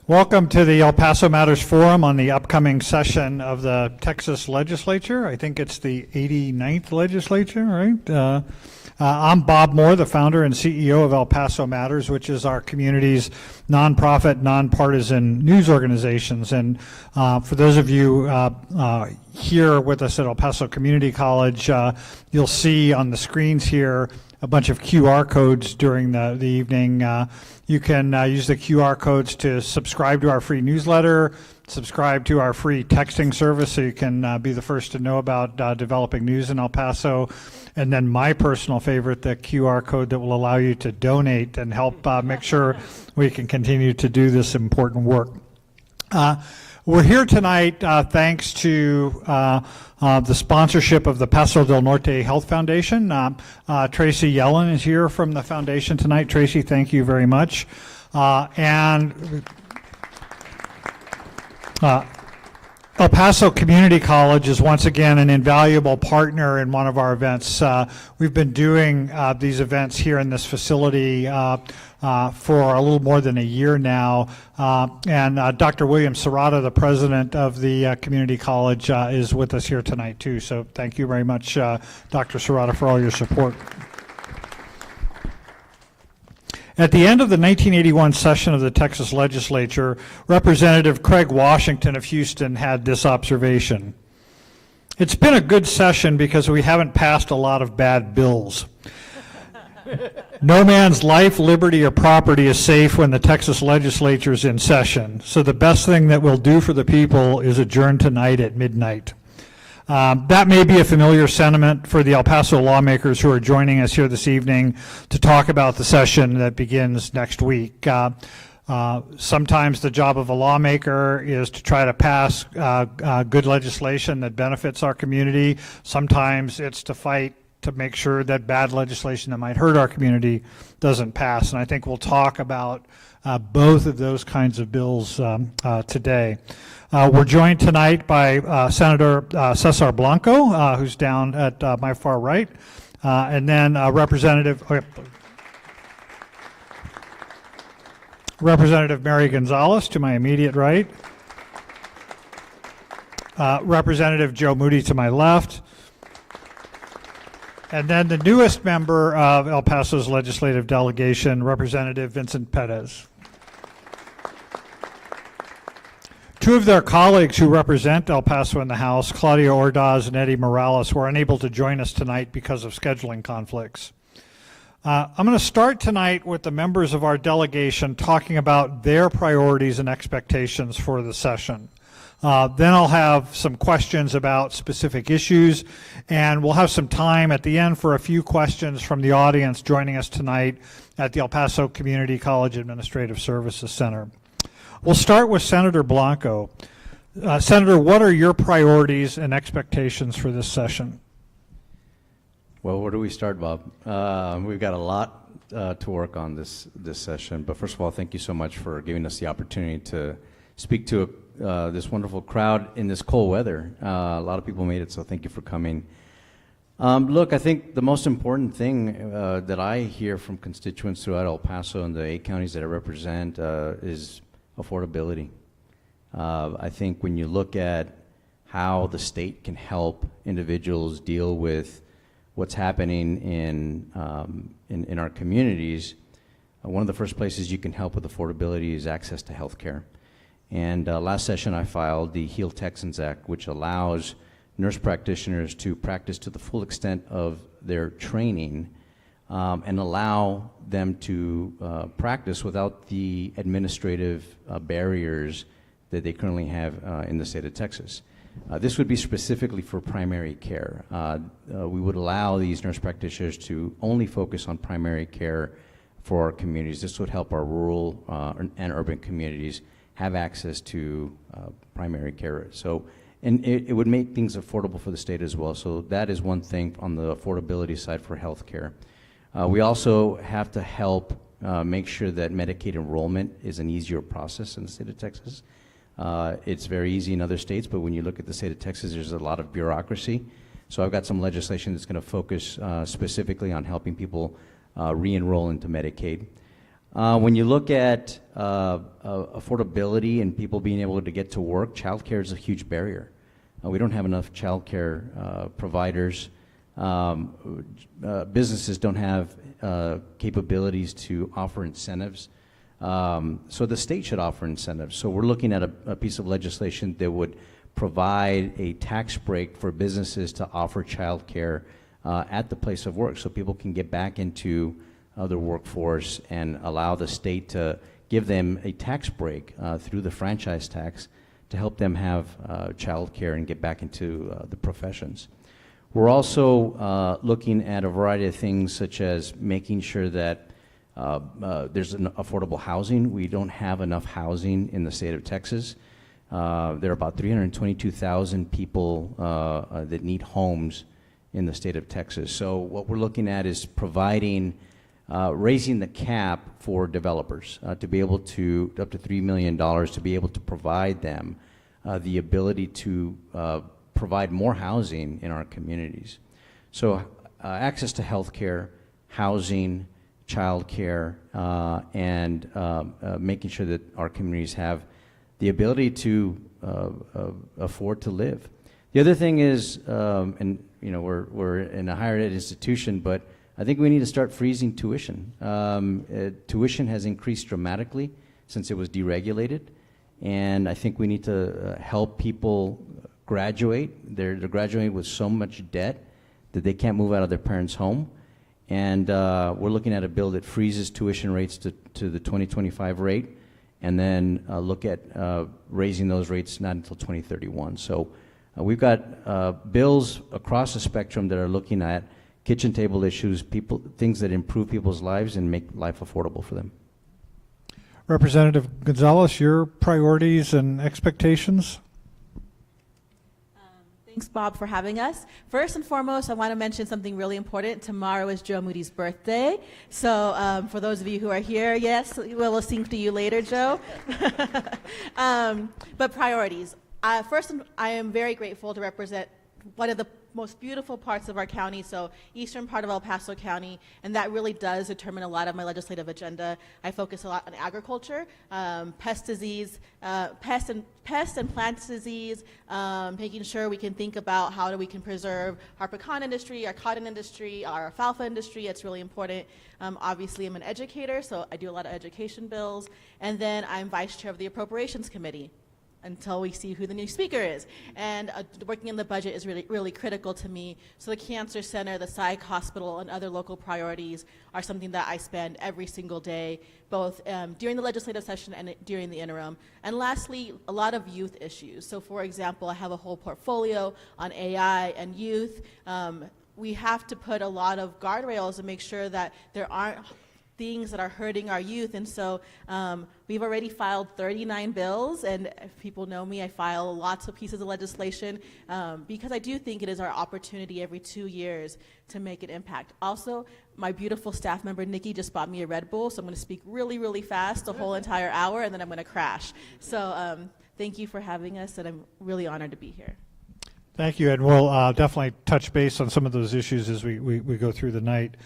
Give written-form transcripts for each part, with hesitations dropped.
Welcome to the El Paso Matters Forum on the upcoming session of the Texas Legislature. I think it's the 89th legislature, right? I'm Bob Moore, the founder and CEO of El Paso Matters, which is our community's nonprofit, nonpartisan news organizations. And for those of you here with us at El Paso Community College, you'll see on the screens here a bunch of QR codes during the evening. You can use the QR codes to subscribe to our free newsletter, subscribe to our free texting service so you can be the first to know about developing news in El Paso. And then my personal favorite, the QR code that will allow you to donate and help make sure we can continue to do this important work. We're here tonight thanks to the sponsorship of the Paso del Norte Health Foundation. Tracy Yellen is here from the foundation tonight. Tracy, thank you very much. El Paso Community College is once again an invaluable partner in one of our events. We've been doing these events here in this facility for a little more than a year now. And Dr. William Serrata, the president of the community college, is with us here tonight too. So thank you very much, Dr. Serrata, for all your support. At the end of the 1981 session of the Texas Legislature, Representative Craig Washington of Houston had this observation. It's been a good session because we haven't passed a lot of bad bills. No man's life, liberty, or property is safe when the Texas Legislature is in session. So the best thing that we'll do for the people is adjourn tonight at midnight. That may be a familiar sentiment for the El Paso lawmakers who are joining us here this evening to talk about the session that begins next week. Sometimes the job of a lawmaker is to try to pass good legislation that benefits our community. Sometimes it's to fight to make sure that bad legislation that might hurt our community doesn't pass. And I think we'll talk about both of those kinds of bills today. We're joined tonight by Senator Cesar Blanco, who's down at my far right, Representative Mary Gonzalez to my immediate right. Representative Joe Moody to my left. And then the newest member of El Paso's legislative delegation, Representative Vincent Perez. Two of their colleagues who represent El Paso in the House, Claudia Ordaz and Eddie Morales, were unable to join us tonight because of scheduling conflicts. I'm going to start tonight with the members of our delegation talking about their priorities and expectations for the session. Then I'll have some questions about specific issues, and we'll have some time at the end for a few questions from the audience joining us tonight at the El Paso Community College Administrative Services Center. We'll start with Senator Blanco. Senator, what are your priorities and expectations for this session? Well, where do we start, Bob? We've got a lot to work on this session, but first of all, thank you so much for giving us the opportunity to speak to this wonderful crowd in this cold weather. A lot of people made it, so thank you for coming. Look, I think the most important thing that I hear from constituents throughout El Paso and the 8 counties that I represent is affordability. I think when you look at how the state can help individuals deal with what's happening in our communities, one of the first places you can help with affordability is access to health care. And last session I filed the Heal Texans Act, which allows nurse practitioners to practice to the full extent of their training and allow them to practice without the administrative barriers that they currently have in the state of Texas. This would be specifically for primary care. We would allow these nurse practitioners to only focus on primary care for our communities. This would help our rural and urban communities have access to primary care. So, and it would make things affordable for the state as well. So that is one thing on the affordability side for health care. We also have to help make sure that Medicaid enrollment is an easier process in the state of Texas. It's very easy in other states, but when you look at the state of Texas, there's a lot of bureaucracy. So I've got some legislation that's going to focus specifically on helping people re-enroll into Medicaid. When you look at affordability and people being able to get to work, childcare is a huge barrier. We don't have enough childcare providers. Businesses don't have capabilities to offer incentives. So the state should offer incentives. So we're looking at a piece of legislation that would provide a tax break for businesses to offer childcare at the place of work, so people can get back into the workforce and allow the state to give them a tax break through the franchise tax to help them have childcare and get back into the professions. We're also looking at a variety of things, such as making sure that there's an affordable housing. We don't have enough housing in the state of Texas. There are about 322,000 people that need homes in the state of Texas. So what we're looking at is providing, raising the cap for developers to be able to, up to $3 million, to be able to provide them the ability to provide more housing in our communities. So access to health care, housing, childcare, and making sure that our communities have the ability to afford to live. The other thing is, and you know, we're in a higher ed institution, but I think we need to start freezing tuition. Tuition has increased dramatically since it was deregulated, and I think we need to help people graduate. They're graduating with so much debt that they can't move out of their parents' home. And we're looking at a bill that freezes tuition rates to the 2025 rate, and then look at raising those rates not until 2031. So we've got bills across the spectrum that are looking at kitchen table issues, things that improve people's lives and make life affordable for them. Representative Gonzalez, your priorities and expectations? Thanks, Bob, for having us. First and foremost, I want to mention something really important. Tomorrow is Joe Moody's birthday. So for those of you who are here, yes, we'll sing to you later, Joe. But priorities. First, I am very grateful to represent one of the most beautiful parts of our county, so eastern part of El Paso County, and that really does determine a lot of my legislative agenda. I focus a lot on agriculture, pest disease, pest and plant disease, making sure we can think about how we can preserve our pecan industry, our cotton industry, our alfalfa industry. It's really important. Obviously, I'm an educator, so I do a lot of education bills, and then I'm vice chair of the Appropriations Committee until we see who the new speaker is. And working in the budget is really, really critical to me. So the Cancer Center, the Psych Hospital, and other local priorities are something that I spend every single day, both during the legislative session and during the interim. And lastly, a lot of youth issues. So for example, I have a whole portfolio on AI and youth. We have to put a lot of guardrails and make sure that there aren't things that are hurting our youth. And so we've already filed 39 bills, and if people know me, I file lots of pieces of legislation because I do think it is our opportunity every 2 years to make an impact. Also, my beautiful staff member Nikki just bought me a Red Bull, so I'm going to speak really, really fast the whole entire hour, and then I'm going to crash. So thank you for having us, and I'm really honored to be here. Thank you, and we'll definitely touch base on some of those issues as we go through the night.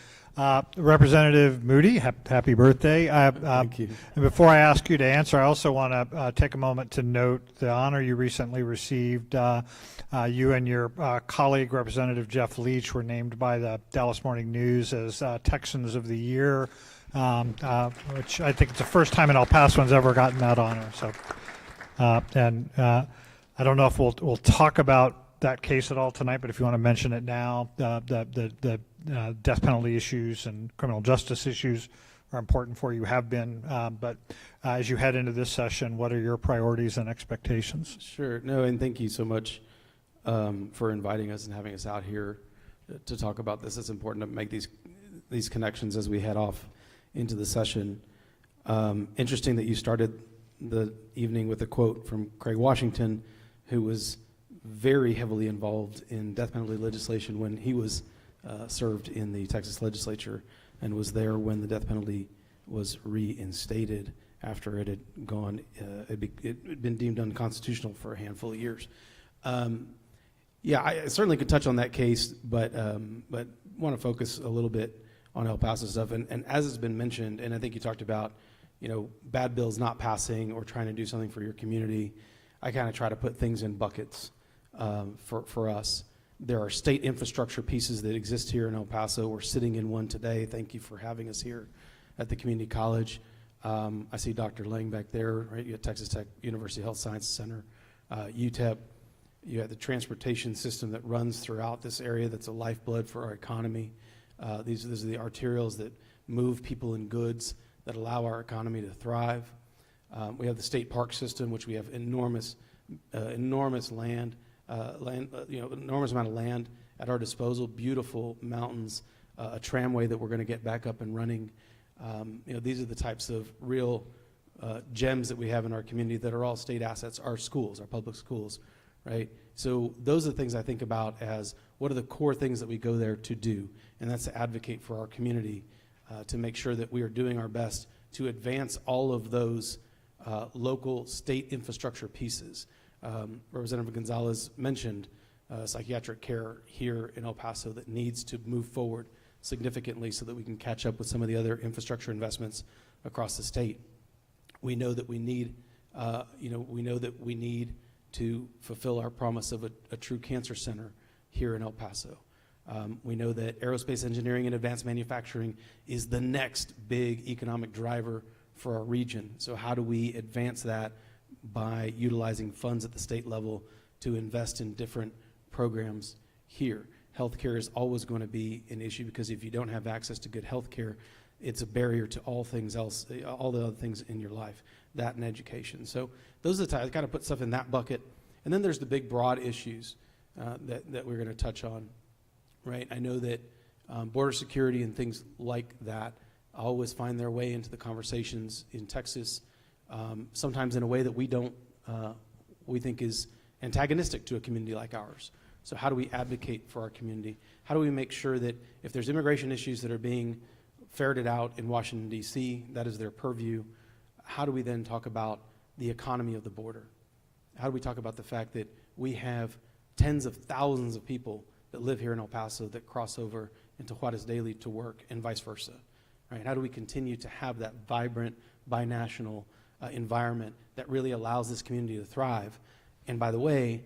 Representative Moody, happy birthday. Thank you. And before I ask you to answer, I also want to take a moment to note the honor you recently received. You and your colleague, Representative Jeff Leach, were named by the Dallas Morning News as Texans of the Year, which I think it's the first time an El Pasoan's ever gotten that honor. So, I don't know if we'll talk about that case at all tonight, but if you want to mention it now, the death penalty issues and criminal justice issues are important for you, have been. But as you head into this session, what are your priorities and expectations? Sure. No, and thank you so much for inviting us and having us out here to talk about this. It's important to make these connections as we head off into the session. Interesting that you started the evening with a quote from Craig Washington, who was very heavily involved in death penalty legislation when he was served in the Texas Legislature and was there when the death penalty was reinstated after it had gone, it had been deemed unconstitutional for a handful of years. Yeah, I certainly could touch on that case, but want to focus a little bit on El Paso stuff. And as has been mentioned, and I think you talked about, bad bills not passing or trying to do something for your community, I kind of try to put things in buckets. For us, there are state infrastructure pieces that exist here in El Paso. We're sitting in one today. Thank you for having us here at the community college. I see Dr. Lang back there, right? You have Texas Tech University Health Sciences Center, UTEP. You have the transportation system that runs throughout this area that's a lifeblood for our economy. These are the arterials that move people and goods that allow our economy to thrive. We have the state park system, which we have enormous land. Enormous amount of land at our disposal, beautiful mountains, a tramway that we're going to get back up and running. These are the types of real gems that we have in our community that are all state assets, our schools, our public schools, right? So those are the things I think about as what are the core things that we go there to do, and that's to advocate for our community, to make sure that we are doing our best to advance all of those local state infrastructure pieces. Representative Gonzalez mentioned psychiatric care here in El Paso that needs to move forward significantly so that we can catch up with some of the other infrastructure investments across the state. We know that we need, to fulfill our promise of a true cancer center here in El Paso. We know that aerospace engineering and advanced manufacturing is the next big economic driver for our region. So how do we advance that by utilizing funds at the state level to invest in different programs here? Healthcare is always going to be an issue because if you don't have access to good healthcare, it's a barrier to all things else, all the other things in your life, that and education. So those are the types, I kind of put stuff in that bucket. And then there's the big broad issues that we're going to touch on, right? I know that border security and things like that always find their way into the conversations in Texas, sometimes in a way that we think is antagonistic to a community like ours. So how do we advocate for our community? How do we make sure that if there's immigration issues that are being ferreted out in Washington, D.C., that is their purview, how do we then talk about the economy of the border? How do we talk about the fact that we have tens of thousands of people that live here in El Paso that cross over into Juarez daily to work and vice versa, right? How do we continue to have that vibrant, binational environment that really allows this community to thrive? And by the way,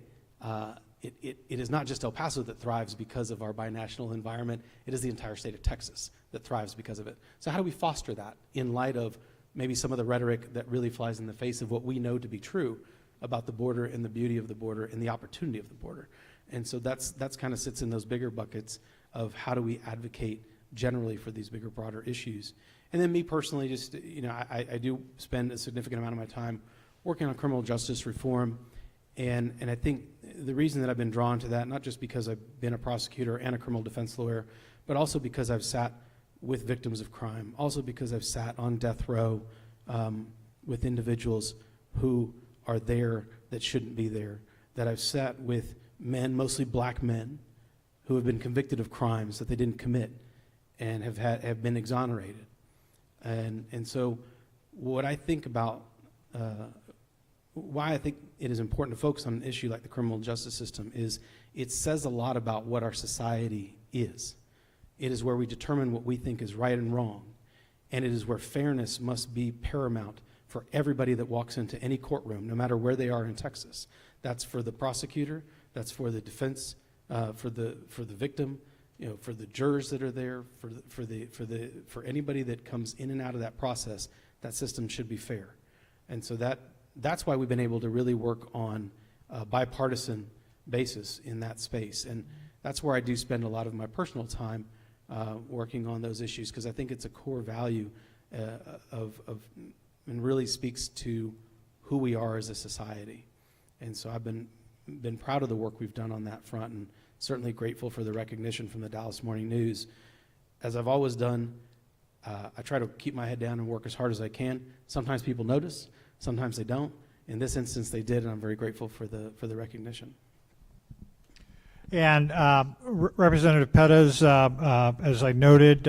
it is not just El Paso that thrives because of our binational environment. It is the entire state of Texas that thrives because of it. So how do we foster that in light of maybe some of the rhetoric that really flies in the face of what we know to be true about the border and the beauty of the border and the opportunity of the border? And so that's kind of sits in those bigger buckets of how do we advocate generally for these bigger, broader issues. And then me personally, just, you know, I do spend a significant amount of my time working on criminal justice reform. And I think the reason that I've been drawn to that, not just because I've been a prosecutor and a criminal defense lawyer, but also because I've sat with victims of crime, also because I've sat on death row with individuals who are there that shouldn't be there, that I've sat with men, mostly black men, who have been convicted of crimes that they didn't commit and have been exonerated. And so what I think about why I think it is important to focus on an issue like the criminal justice system is it says a lot about what our society is. It is where we determine what we think is right and wrong, and it is where fairness must be paramount for everybody that walks into any courtroom, no matter where they are in Texas. That's for the prosecutor, that's for the defense, for the victim, you know, for the jurors that are there, for anybody that comes in and out of that process. That system should be fair, and so that's why we've been able to really work on a bipartisan basis in that space. And that's where I do spend a lot of my personal time working on those issues, because I think it's a core value and really speaks to who we are as a society. And so I've been proud of the work we've done on that front, and certainly grateful for the recognition from the Dallas Morning News. As I've always done, I try to keep my head down and work as hard as I can. Sometimes people notice, sometimes they don't. In this instance, they did, and I'm very grateful for the recognition. And Representative Pettis, as I noted,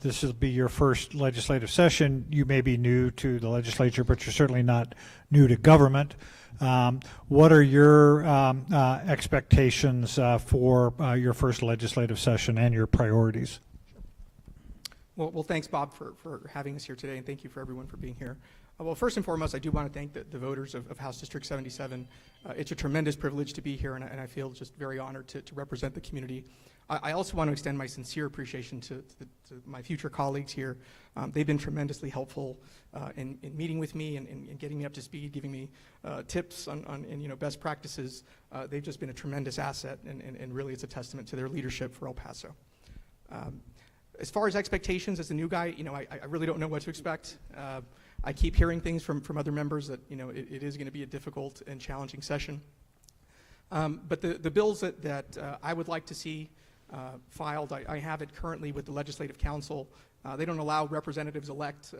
this will be your first legislative session. You may be new to the legislature, but you're certainly not new to government. What are your expectations for your first legislative session and your priorities? Well, thanks, Bob, for having us here today, and thank you for everyone for being here. Well, first and foremost, I do want to thank the voters of House District 77. It's a tremendous privilege to be here, and I feel just very honored to represent the community. I also want to extend my sincere appreciation to my future colleagues here. They've been tremendously helpful in meeting with me and getting me up to speed, giving me tips on best practices. They've just been a tremendous asset, and really it's a testament to their leadership for El Paso. As far as expectations, as a new guy, I really don't know what to expect. I keep hearing things from other members that it is going to be a difficult and challenging session. But the bills that I would like to see filed, I have it currently with the Legislative Council. They don't allow representatives elect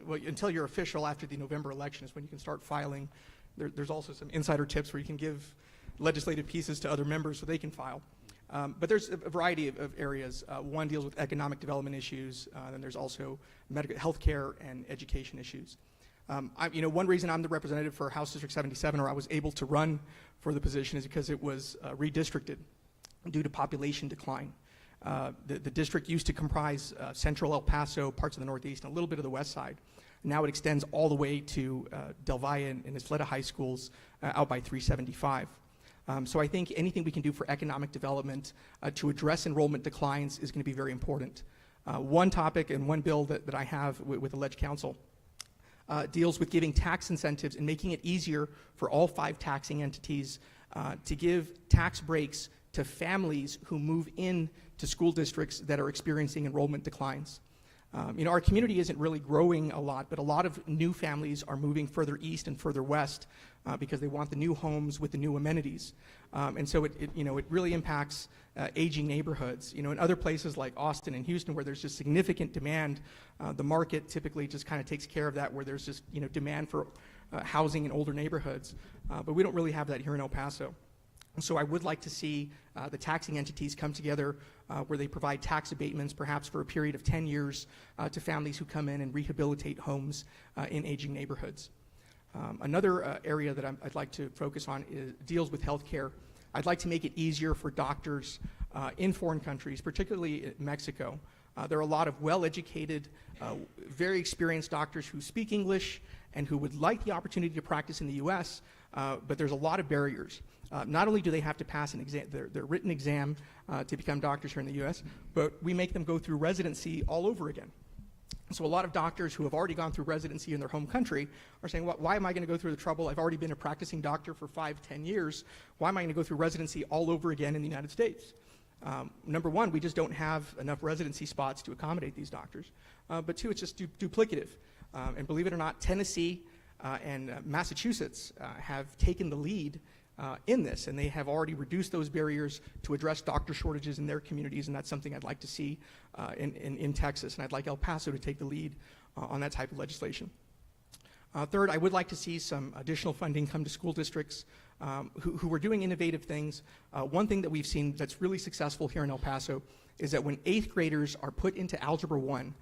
until you're official after the November election is when you can start filing. There's also some insider tips where you can give legislative pieces to other members so they can file. But there's a variety of areas. One deals with economic development issues. Then there's also medical, healthcare, and education issues. One reason I'm the representative for House District 77, or I was able to run for the position, is because it was redistricted due to population decline. The district used to comprise central El Paso, parts of the Northeast, and a little bit of the West Side. Now it extends all the way to Del Valle and Isleta High Schools out by 375. So I think anything we can do for economic development to address enrollment declines is going to be very important. One topic and one bill that I have with the Leg Council deals with giving tax incentives and making it easier for all 5 taxing entities to give tax breaks to families who move in to school districts that are experiencing enrollment declines. Our community isn't really growing a lot, but a lot of new families are moving further east and further west because they want the new homes with the new amenities. And so it really impacts aging neighborhoods. In other places like Austin and Houston, where there's just significant demand, the market typically just kind of takes care of that, where there's just demand for housing in older neighborhoods. But we don't really have that here in El Paso. So I would like to see the taxing entities come together where they provide tax abatements, perhaps for a period of 10 years, to families who come in and rehabilitate homes in aging neighborhoods. Another area that I'd like to focus on deals with healthcare. I'd like to make it easier for doctors in foreign countries, particularly Mexico. There are a lot of well-educated, very experienced doctors who speak English and who would like the opportunity to practice in the U.S., but there's a lot of barriers. Not only do they have to pass an exam, their written exam to become doctors here in the U.S., but we make them go through residency all over again. So a lot of doctors who have already gone through residency in their home country are saying, well, why am I going to go through the trouble? I've already been a practicing doctor for 5, 10 years. Why am I going to go through residency all over again in the United States? Number one, we just don't have enough residency spots to accommodate these doctors. But two, it's just duplicative. And believe it or not, Tennessee and Massachusetts have taken the lead in this, and they have already reduced those barriers to address doctor shortages in their communities, and that's something I'd like to see in Texas, and I'd like El Paso to take the lead on that type of legislation. Third, I would like to see some additional funding come to school districts who are doing innovative things. One thing that we've seen that's really successful here in El Paso is that when 8th graders are put into Algebra 1,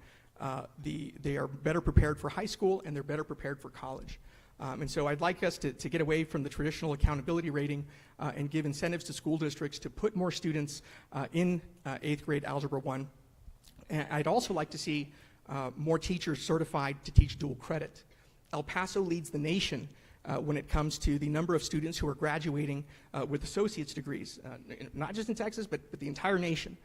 they are better prepared for high school and they're better prepared for college. And so I'd like us to get away from the traditional accountability rating and give incentives to school districts to put more students in 8th grade Algebra 1. And I'd also like to see more teachers certified to teach dual credit. El Paso leads the nation when it comes to the number of students who are graduating with associate's degrees, not just in Texas, but the entire nation.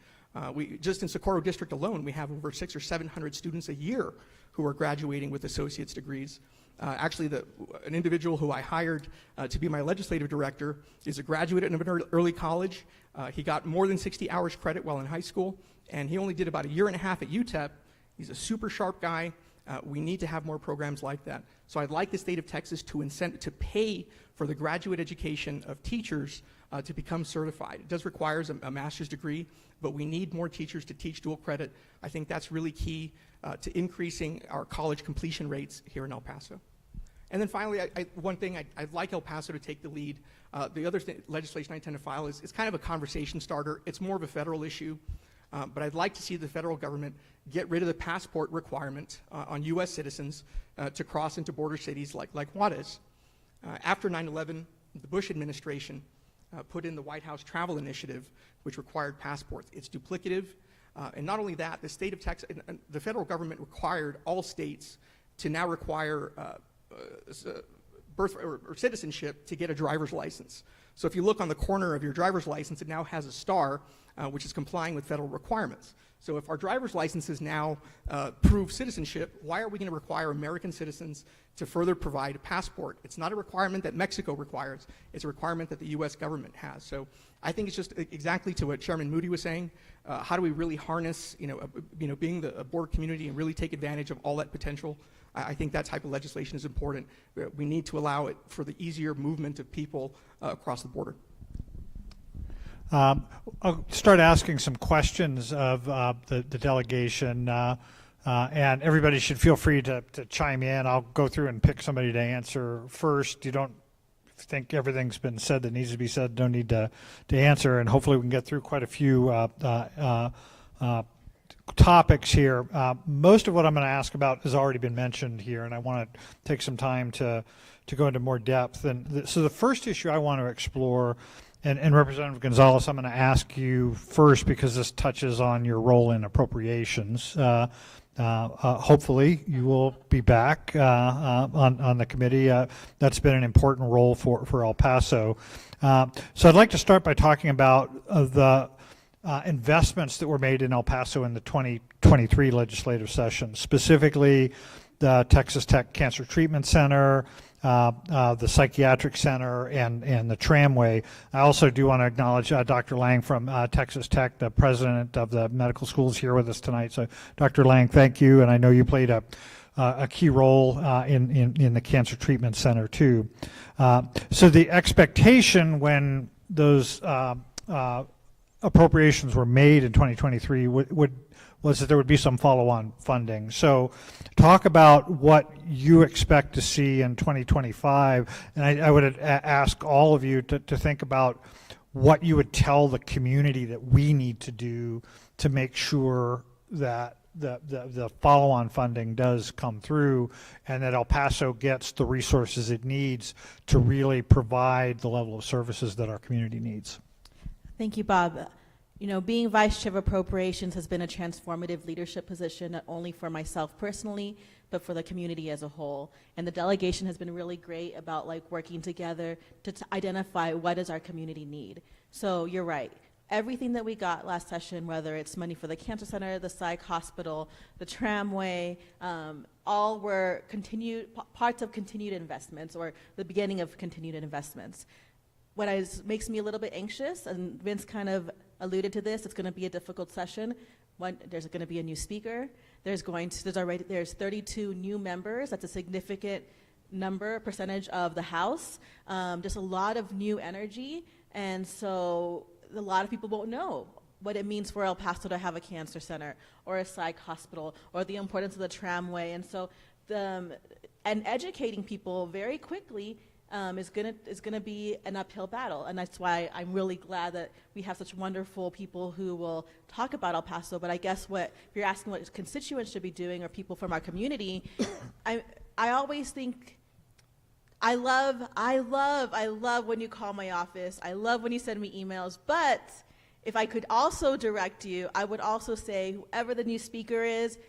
Just in Socorro District alone, we have over 600 or 700 students a year who are graduating with associate's degrees. Actually, an individual who I hired to be my legislative director is a graduate of an early college. He got more than 60 hours credit while in high school, and he only did about a year and a half at UTEP. He's a super sharp guy. We need to have more programs like that. So I'd like the state of Texas to pay for the graduate education of teachers to become certified. It does require a master's degree, but we need more teachers to teach dual credit. I think that's really key to increasing our college completion rates here in El Paso. And then finally, one thing, I'd like El Paso to take the lead. The other legislation I tend to file is kind of a conversation starter. It's more of a federal issue. But I'd like to see the federal government get rid of the passport requirement on U.S. citizens to cross into border cities like Juarez. After 9/11, the Bush administration put in the White House Travel Initiative, which required passports. It's duplicative. And not only that, the state of Texas, the federal government required all states to now require birth or citizenship to get a driver's license. So if you look on the corner of your driver's license, it now has a star, which is complying with federal requirements. So if our driver's licenses now prove citizenship, why are we going to require American citizens to further provide a passport? It's not a requirement that Mexico requires. It's a requirement that the U.S. government has. So I think it's just exactly to what Chairman Moody was saying. How do we really harness, being a border community and really take advantage of all that potential? I think that type of legislation is important. We need to allow it for the easier movement of people across the border. I'll start asking some questions of the delegation, and everybody should feel free to chime in. I'll go through and pick somebody to answer first. You don't think everything's been said that needs to be said, don't need to answer, and hopefully we can get through quite a few topics here. Most of what I'm going to ask about has already been mentioned here, and I want to take some time to go into more depth. And so the first issue I want to explore, and Representative Gonzalez, I'm going to ask you first because this touches on your role in appropriations. Hopefully you will be back on the committee. That's been an important role for El Paso. So I'd like to start by talking about the investments that were made in El Paso in the 2023 legislative session, specifically the Texas Tech Cancer Treatment Center, the Psychiatric Center, and the Tramway. I also do want to acknowledge Dr. Lang from Texas Tech, the president of the medical schools, here with us tonight. So, Dr. Lang, thank you, and I know you played a key role in the Cancer Treatment Center, too. So the expectation when those appropriations were made in 2023 was that there would be some follow-on funding. So talk about what you expect to see in 2025, and I would ask all of you to think about what you would tell the community that we need to do to make sure that the follow-on funding does come through, and that El Paso gets the resources it needs to really provide the level of services that our community needs. Thank you, Bob. You know, being Vice Chair of Appropriations has been a transformative leadership position, not only for myself personally, but for the community as a whole. And the delegation has been really great about like working together to identify what does our community need. So you're right. Everything that we got last session, whether it's money for the Cancer Center, the psych hospital, the tramway, all were parts of continued investments, or the beginning of continued investments. What makes me a little bit anxious, and Vince kind of alluded to this, it's going to be a difficult session. There's going to be a new speaker. There's 32 new members. That's a significant percentage of the House. Just a lot of new energy, and so a lot of people won't know what it means for El Paso to have a cancer center or a psych hospital, or the importance of the tramway. And so, and educating people very quickly is gonna be an uphill battle, and that's why I'm really glad that we have such wonderful people who will talk about El Paso. But I guess if you're asking what constituents should be doing, or people from our community, I always think, I love when you call my office. I love when you send me emails. But if I could also direct you, I would also say, whoever the new speaker is,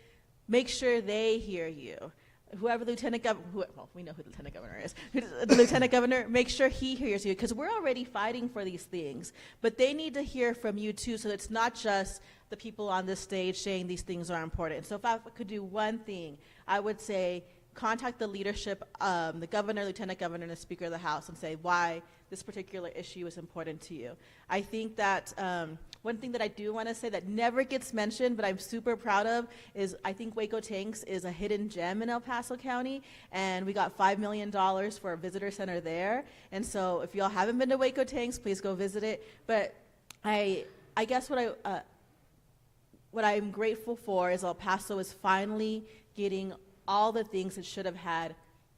make sure they hear you. Whoever the lieutenant governor, well, we know who the lieutenant governor is. The lieutenant governor, make sure he hears you, because we're already fighting for these things. But they need to hear from you too, so it's not just the people on this stage saying these things are important. So if I could do one thing, I would say, contact the leadership, the governor, lieutenant governor, and the speaker of the House, and say why this particular issue is important to you. I think that one thing that I do want to say that never gets mentioned, but I'm super proud of, is I think Waco Tanks is a hidden gem in El Paso County, and we got $5 million for a visitor center there. And so if y'all haven't been to Waco Tanks, please go visit it. But I guess what I'm grateful for is El Paso is finally getting all the things it should have had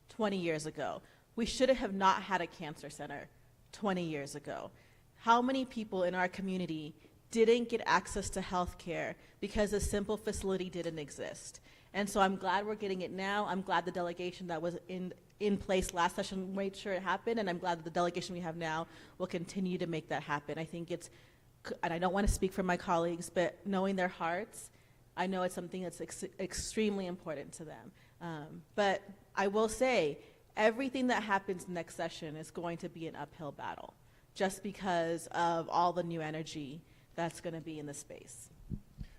20 years ago. We should have not had a cancer center 20 years ago. How many people in our community didn't get access to health care because a simple facility didn't exist? And so I'm glad we're getting it now. I'm glad the delegation that was in place last session made sure it happened, and I'm glad that the delegation we have now will continue to make that happen. I think it's, and I don't want to speak for my colleagues, but knowing their hearts, I know it's something that's extremely important to them. But I will say, everything that happens next session is going to be an uphill battle, just because of all the new energy that's going to be in the space.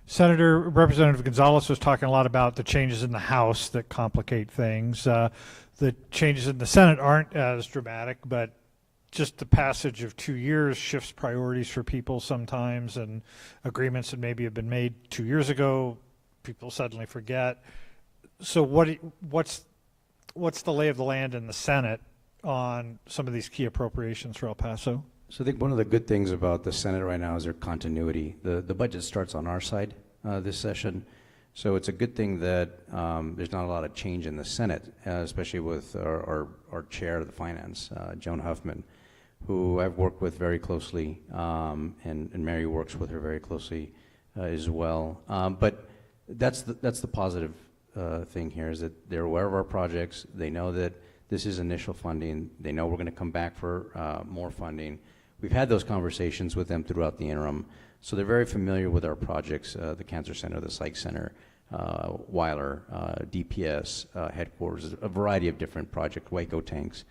Senator Representative Gonzalez was talking a lot about the changes in the House that complicate things. The changes in the Senate aren't as dramatic, but just the passage of 2 years shifts priorities for people sometimes, and agreements that maybe have been made 2 years ago, people suddenly forget. So what's the lay of the land in the Senate on some of these key appropriations for El Paso? So I think one of the good things about the Senate right now is their continuity. The budget starts on our side this session, so it's a good thing that there's not a lot of change in the Senate, especially with our chair of the finance, Joan Huffman, who I've worked with very closely, and Mary works with her very closely as well. But that's the positive thing here, is that they're aware of our projects. They know that this is initial funding. They know we're going to come back for more funding. We've had those conversations with them throughout the interim, so they're very familiar with our projects, the Cancer Center, the Psych Center, Weiler, DPS, headquarters, a variety of different projects, Waco Tanks.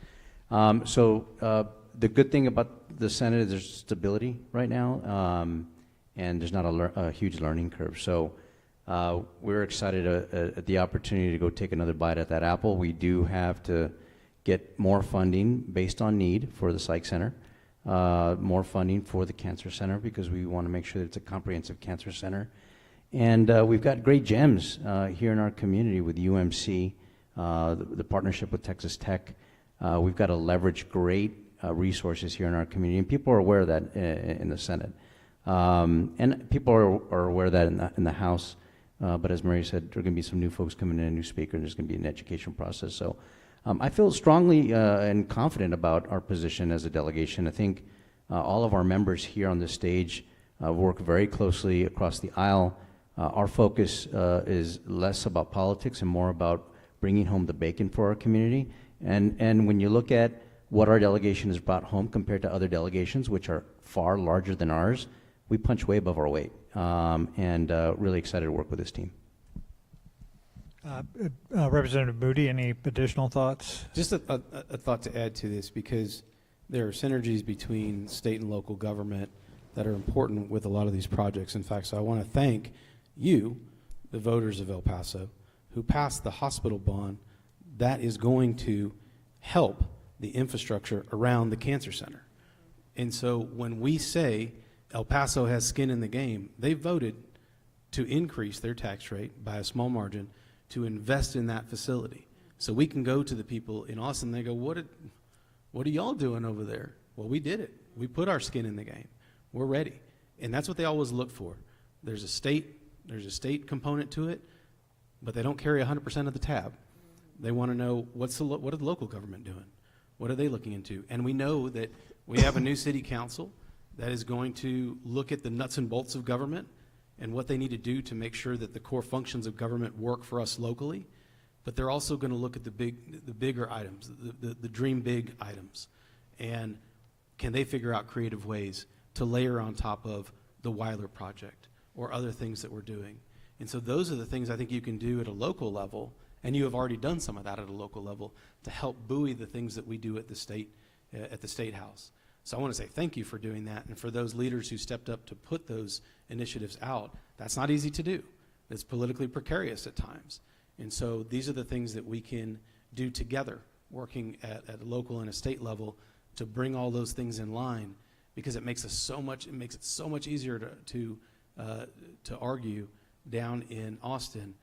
The good thing about the Senate is there's stability right now, and there's not a huge learning curve. So we're excited at the opportunity to go take another bite at that apple. We do have to get more funding based on need for the Psych Center, more funding for the Cancer Center, because we want to make sure that it's a comprehensive cancer center. And we've got great gems here in our community with UMC, the partnership with Texas Tech. We've got to leverage great resources here in our community, and people are aware of that in the Senate. And people are aware of that in the House. But as Mary said, there are going to be some new folks coming in, a new speaker, and there's going to be an education process. So I feel strongly and confident about our position as a delegation. I think all of our members here on this stage work very closely across the aisle Our focus is less about politics and more about bringing home the bacon for our community. And when you look at what our delegation has brought home compared to other delegations, which are far larger than ours, we punch way above our weight. And really excited to work with this team. Representative Moody, any additional thoughts? Just a thought to add to this, because there are synergies between state and local government that are important with a lot of these projects. In fact, so I want to thank you, the voters of El Paso, who passed the hospital bond that is going to help the infrastructure around the cancer center. And so when we say El Paso has skin in the game, they voted to increase their tax rate by a small margin to invest in that facility. So we can go to the people in Austin, they go, what are y'all doing over there? Well, we did it. We put our skin in the game. We're ready. And that's what they always look for. There's a state component to it, but they don't carry 100% of the tab. They want to know what are the local government doing? What are they looking into? And we know that we have a new city council that is going to look at the nuts and bolts of government and what they need to do to make sure that the core functions of government work for us locally. But they're also going to look at the bigger items, the dream big items. And can they figure out creative ways to layer on top of the Weiler project or other things that we're doing? And so those are the things I think you can do at a local level, and you have already done some of that at a local level to help buoy the things that we do at the State House. So I want to say thank you for doing that, and for those leaders who stepped up to put those initiatives out. That's not easy to do. It's politically precarious at times. And so these are the things that we can do together, working at a local and a state level, to bring all those things in line, because it makes it so much easier to argue down in Austin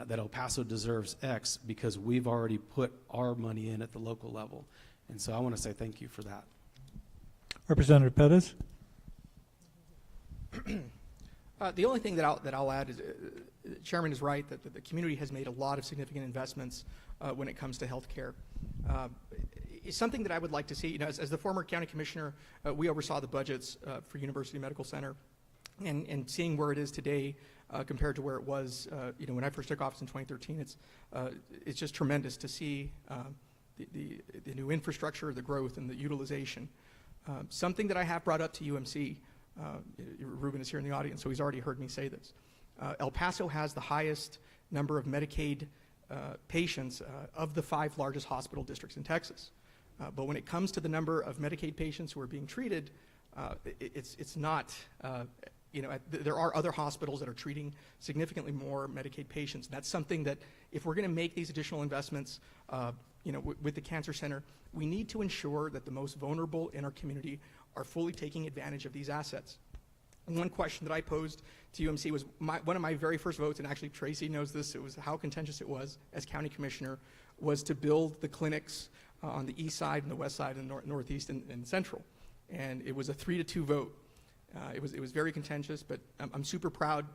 that El Paso deserves X because we've already put our money in at the local level. And so I want to say thank you for that. Representative Pettis? The only thing that I'll add is, the Chairman is right that the community has made a lot of significant investments when it comes to health care. It's something that I would like to see. As the former county commissioner, we oversaw the budgets for University Medical Center, and seeing where it is today compared to where it was, when I first took office in 2013, it's just tremendous to see the new infrastructure, the growth, and the utilization. Something that I have brought up to UMC, Ruben is here in the audience, so he's already heard me say this. El Paso has the highest number of Medicaid patients of the 5 largest hospital districts in Texas. But when it comes to the number of Medicaid patients who are being treated, it's not, there are other hospitals that are treating significantly more Medicaid patients. And that's something that if we're going to make these additional investments, with the cancer center, we need to ensure that the most vulnerable in our community are fully taking advantage of these assets. And one question that I posed to UMC was one of my very first votes, and actually Tracy knows this, it was how contentious it was as county commissioner, was to build the clinics on the east side and the west side and northeast and central. And it was a 3-2 vote. It was very contentious, but I'm super proud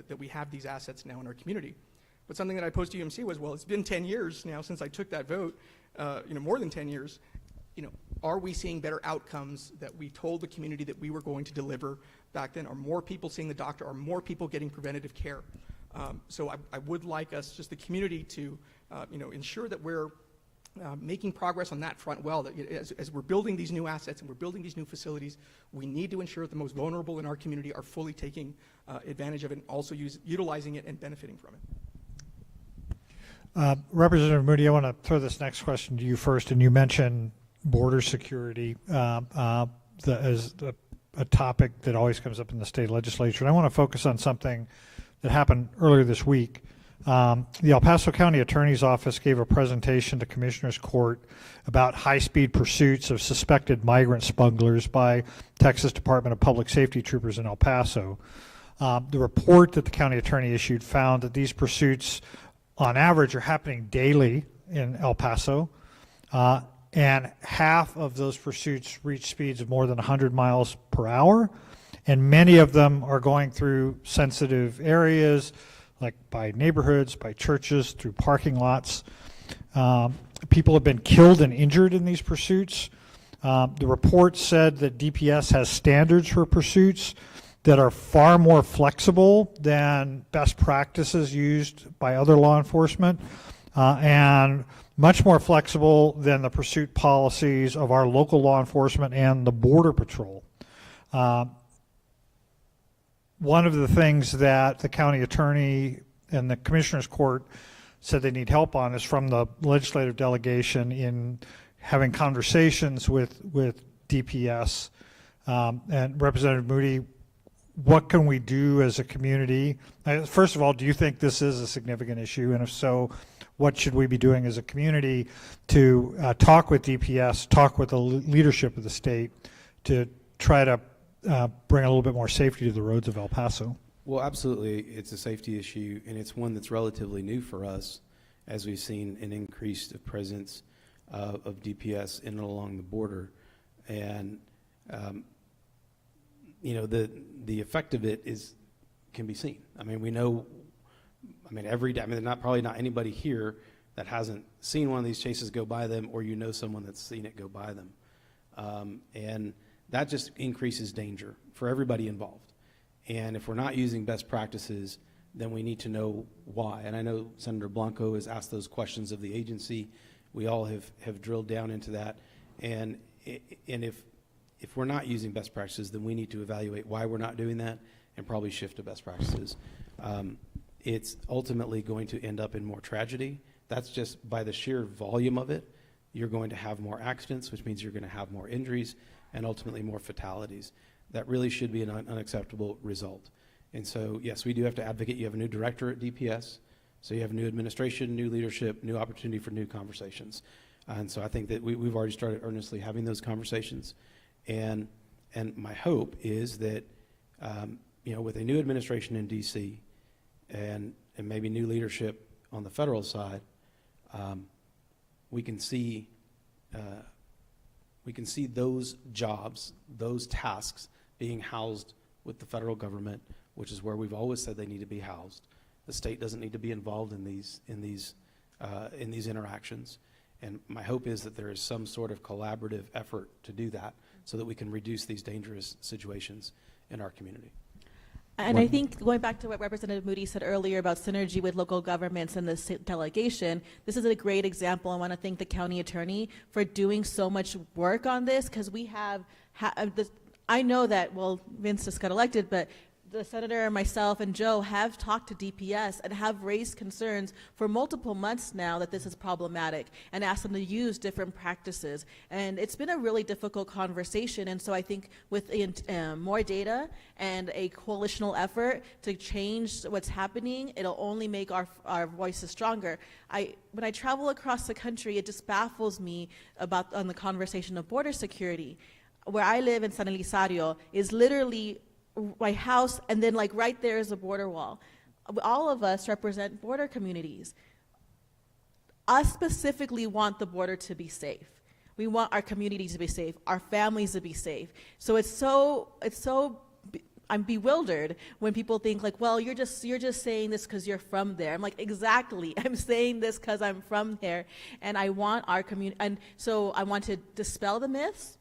that we have these assets now in our community. But something that I posed to UMC was, well, it's been 10 years now since I took that vote, more than 10 years. Are we seeing better outcomes that we told the community that we were going to deliver back then? Are more people seeing the doctor? Are more people getting preventative care? So I would like us, just the community, to ensure that we're making progress on that front well, that as we're building these new assets and we're building these new facilities, we need to ensure that the most vulnerable in our community are fully taking advantage of it and also utilizing it and benefiting from it. Representative Moody, I want to throw this next question to you first, and you mentioned border security as a topic that always comes up in the state legislature. And I want to focus on something that happened earlier this week. The El Paso County Attorney's Office gave a presentation to Commissioners Court about high-speed pursuits of suspected migrant smugglers by Texas Department of Public Safety troopers in El Paso. The report that the county attorney issued found that these pursuits, on average, are happening daily in El Paso, and half of those pursuits reach speeds of more than 100 miles per hour, and many of them are going through sensitive areas, like by neighborhoods, by churches, through parking lots. People have been killed and injured in these pursuits. The report said that DPS has standards for pursuits that are far more flexible than best practices used by other law enforcement, and much more flexible than the pursuit policies of our local law enforcement and the Border Patrol. One of the things that the county attorney and the commissioner's court said they need help on is from the legislative delegation in having conversations with DPS. And Representative Moody, what can we do as a community? First of all, do you think this is a significant issue? And if so, what should we be doing as a community to talk with DPS, talk with the leadership of the state to try to bring a little bit more safety to the roads of El Paso? Well, absolutely. It's a safety issue, and it's one that's relatively new for us, as we've seen an increased presence of DPS in and along the border. And, you know, the effect of it can be seen. I mean, we know, every day, there's probably not anybody here that hasn't seen one of these chases go by them, or you know someone that's seen it go by them. And that just increases danger for everybody involved. And if we're not using best practices, then we need to know why. And I know Senator Blanco has asked those questions of the agency. We all have drilled down into that. And if we're not using best practices, then we need to evaluate why we're not doing that and probably shift to best practices. It's ultimately going to end up in more tragedy. That's just by the sheer volume of it. You're going to have more accidents, which means you're going to have more injuries and ultimately more fatalities. That really should be an unacceptable result. And so, yes, we do have to advocate. You have a new director at DPS, so you have new administration, new leadership, new opportunity for new conversations. And so I think that we've already started earnestly having those conversations. And my hope is that, you know, with a new administration in D.C. and maybe new leadership on the federal side, we can see those jobs, those tasks being housed with the federal government, which is where we've always said they need to be housed. The state doesn't need to be involved in these interactions. And my hope is that there is some sort of collaborative effort to do that so that we can reduce these dangerous situations in our community. And I think going back to what Representative Moody said earlier about synergy with local governments and the state delegation, this is a great example. I want to thank the county attorney for doing so much work on this, because we have this. I know that, well, Vince just got elected, but the senator, myself, and Joe have talked to DPS and have raised concerns for multiple months now that this is problematic and asked them to use different practices. And it's been a really difficult conversation. And so I think with more data and a coalitional effort to change what's happening, it'll only make our voices stronger. When I travel across the country, it just baffles me on the conversation of border security. Where I live in San Elizario is literally my house, and then like right there is a border wall. All of us represent border communities. Us specifically want the border to be safe. We want our community to be safe, our families to be safe. So I'm bewildered when people think like, well, you're just saying this because you're from there. I'm like, exactly. I'm saying this because I'm from there, and I want our community. And so I want to dispel the myths.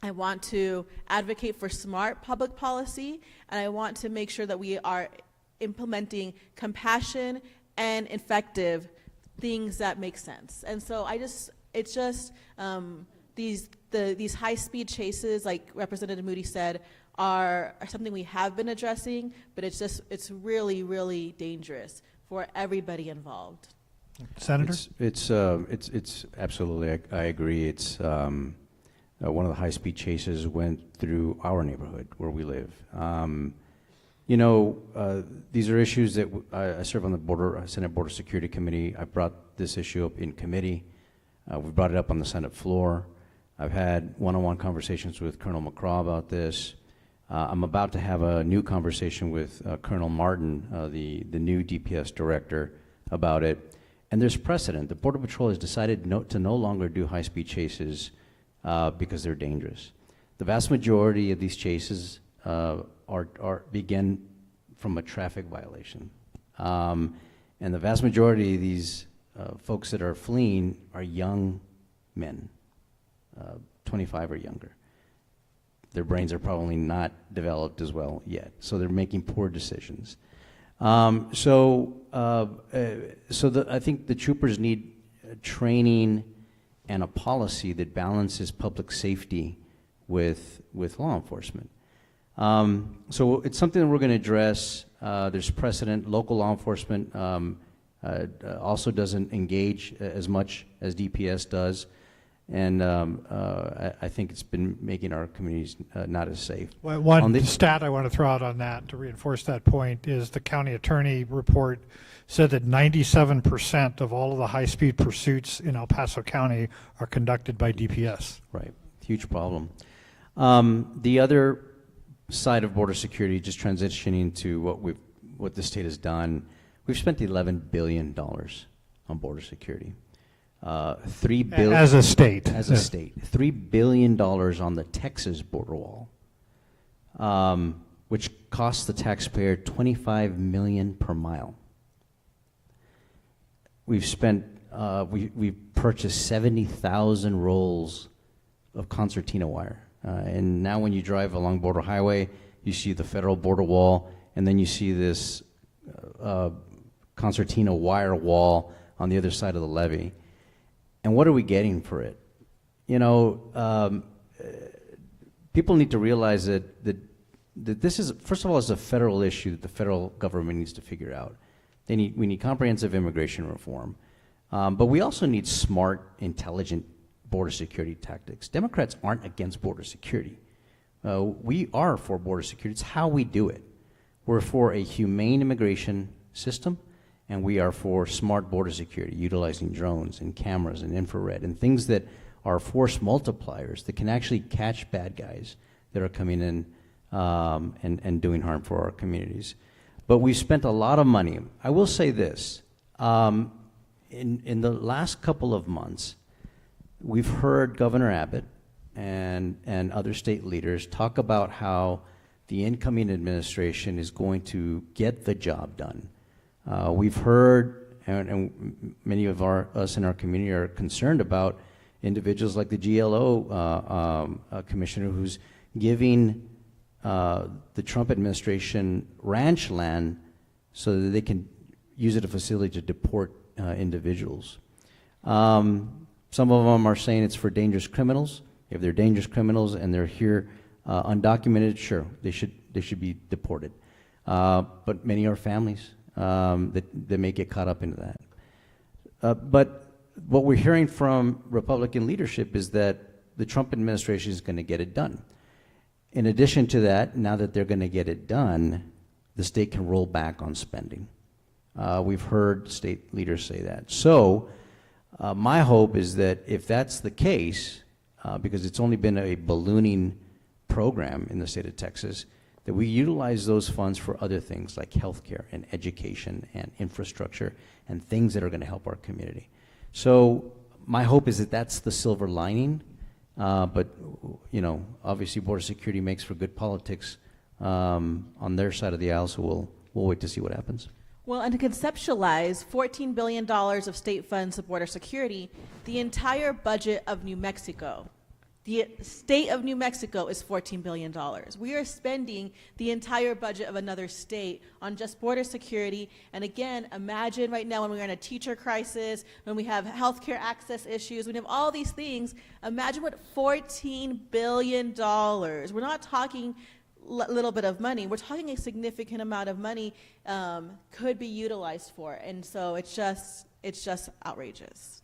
I want to advocate for smart public policy, and I want to make sure that we are implementing compassion and effective things that make sense. And so it's just these high-speed chases, like Representative Moody said, are something we have been addressing, but it's really, really dangerous for everybody involved. Senator? It's absolutely, I agree. It's one of the high-speed chases went through our neighborhood where we live. You know, these are issues that I serve on the Senate Border Security Committee. I brought this issue up in committee. We brought it up on the Senate floor. I've had one-on-one conversations with Colonel McCraw about this. I'm about to have a new conversation with Colonel Martin, the new DPS director, about it. And there's precedent. The Border Patrol has decided to no longer do high-speed chases because they're dangerous. The vast majority of these chases begin from a traffic violation. And the vast majority of these folks that are fleeing are young men, 25 or younger. Their brains are probably not developed as well yet, so they're making poor decisions. I think the troopers need training and a policy that balances public safety with law enforcement. So it's something that we're going to address. There's precedent. Local law enforcement also doesn't engage as much as DPS does, and I think it's been making our communities not as safe. Well, On one the- stat I want to throw out on that to reinforce that point is the county attorney report said that 97% of all of the high-speed pursuits in El Paso County are conducted by DPS. Right, huge problem. The other side of border security, just transitioning to what the state has done, we've spent $11 billion on border security. $3 billion As a state. As a state, $3 billion on the Texas border wall, which costs the taxpayer $25 million per mile. We've spent, we've purchased 70,000 rolls of concertina wire. And now when you drive along Border Highway, you see the federal border wall, and then you see this concertina wire wall on the other side of the levee. And what are we getting for it? You know, people need to realize that this is, first of all, is a federal issue that the federal government needs to figure out. We need comprehensive immigration reform, but we also need smart, intelligent border security tactics. Democrats aren't against border security. We are for border security. It's how we do it. We're for a humane immigration system, and we are for smart border security, utilizing drones and cameras and infrared and things that are force multipliers that can actually catch bad guys that are coming in and doing harm for our communities. But we spent a lot of money. I will say this, in the last couple of months, we've heard Governor Abbott and other state leaders talk about how the incoming administration is going to get the job done. We've heard, and many of us in our community are concerned about individuals like the GLO commissioner who's giving the Trump administration ranch land so that they can use it as a facility to deport individuals. Some of them are saying it's for dangerous criminals. If they're dangerous criminals and they're here undocumented, sure, they should be deported. But many are families that may get caught up into that. But what we're hearing from Republican leadership is that the Trump administration is going to get it done. In addition to that, now that they're going to get it done, the state can roll back on spending. We've heard state leaders say that. So my hope is that if that's the case, because it's only been a ballooning program in the state of Texas, that we utilize those funds for other things like healthcare and education and infrastructure and things that are going to help our community. So my hope is that that's the silver lining. But, you know, obviously border security makes for good politics on their side of the aisle, so we'll wait to see what happens. Well, and to conceptualize $14 billion of state funds to border security, the entire budget of New Mexico, the state of New Mexico is $14 billion. We are spending the entire budget of another state on just border security. And again, imagine right now when we're in a teacher crisis, when we have healthcare access issues, when we have all these things, imagine what $14 billion, we're not talking little bit of money, we're talking a significant amount of money could be utilized for. And so it's just outrageous.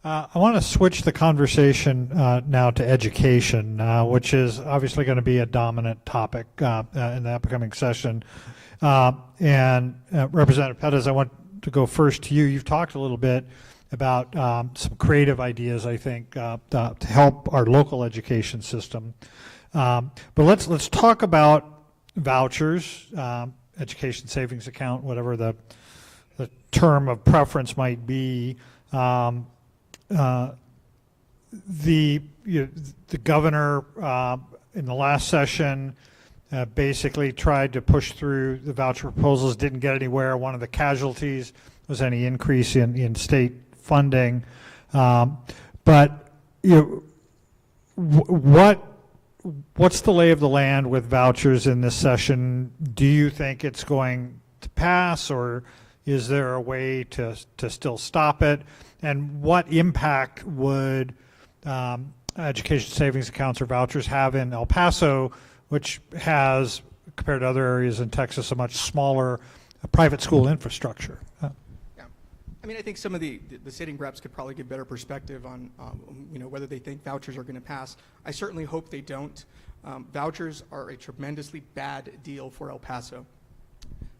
I want to switch the conversation now to education, which is obviously going to be a dominant topic in the upcoming session. And Representative Pettis, I want to go first to you. You've talked a little bit about some creative ideas, I think, to help our local education system. But let's talk about vouchers, education savings account, whatever the term of preference might be. The governor in the last session basically tried to push through the voucher proposals, didn't get anywhere. One of the casualties was any increase in state funding. But what what's the lay of the land with vouchers in this session? Do you think it's going to pass, or is there a way to still stop it? And what impact would education savings accounts or vouchers have in El Paso, which has, compared to other areas in Texas, a much smaller private school infrastructure? Yeah. I mean, I think some of the sitting reps could probably give better perspective on, whether they think vouchers are going to pass. I certainly hope they don't. Vouchers are a tremendously bad deal for El Paso.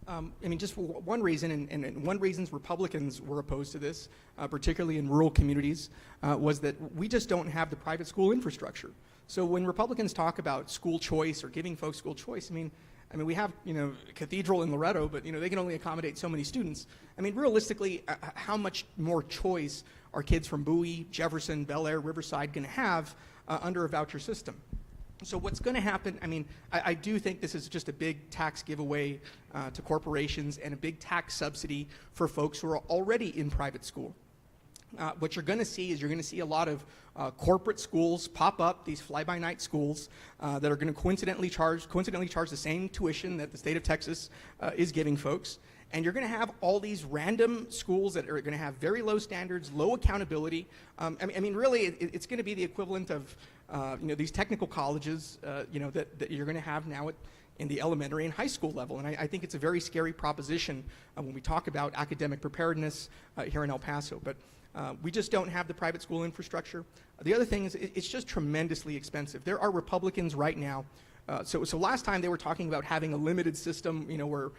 I mean, just for one reason, and one reason Republicans were opposed to this, particularly in rural communities, was that we just don't have the private school infrastructure. So when Republicans talk about school choice or giving folks school choice, I mean, we have, Cathedral in Loretto, but, they can only accommodate so many students. I mean, realistically, how much more choice are kids from Bowie, Jefferson, Bel Air, Riverside going to have under a voucher system? So what's going to happen, I mean, I do think this is just a big tax giveaway to corporations and a big tax subsidy for folks who are already in private school. What you're going to see is a lot of corporate schools pop up, these fly-by-night schools that are going to coincidentally charge the same tuition that the state of Texas is giving folks. And you're going to have all these random schools that are going to have very low standards, low accountability. I mean, really, it's going to be the equivalent of these technical colleges, that you're going to have now in the elementary and high school level. And I think it's a very scary proposition when we talk about academic preparedness here in El Paso. But we just don't have the private school infrastructure. The other thing is it's just tremendously expensive. There are Republicans right now. So last time they were talking about having a limited system, where,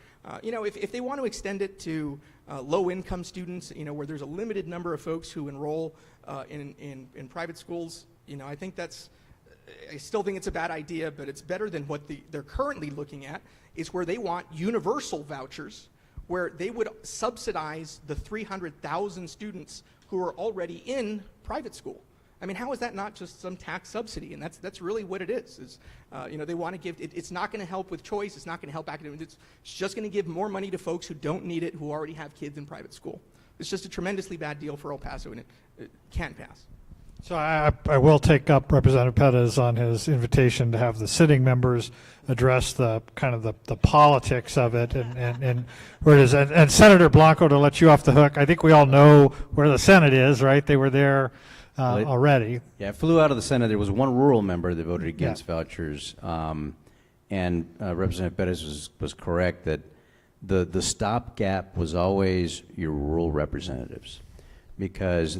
if they want to extend it to low-income students, where there's a limited number of folks who enroll in private schools, I think I still think it's a bad idea, but it's better than what they're currently looking at, is where they want universal vouchers, where they would subsidize the 300,000 students who are already in private school. I mean, how is that not just some tax subsidy? And that's really what it is they want to give, it's not going to help with choice, it's not going to help academics, it's just going to give more money to folks who don't need it, who already have kids in private school. It's just a tremendously bad deal for El Paso, and it can't pass. So I will take up Representative Pettis on his invitation to have the sitting members address the kind of the politics of it and where it is. And Senator Blanco, to let you off the hook, I think we all know where the Senate is, right? They were there already. Yeah, it flew out of the Senate. There was one rural member that voted against vouchers. And Representative Pettis was correct that the stopgap was always your rural representatives. Because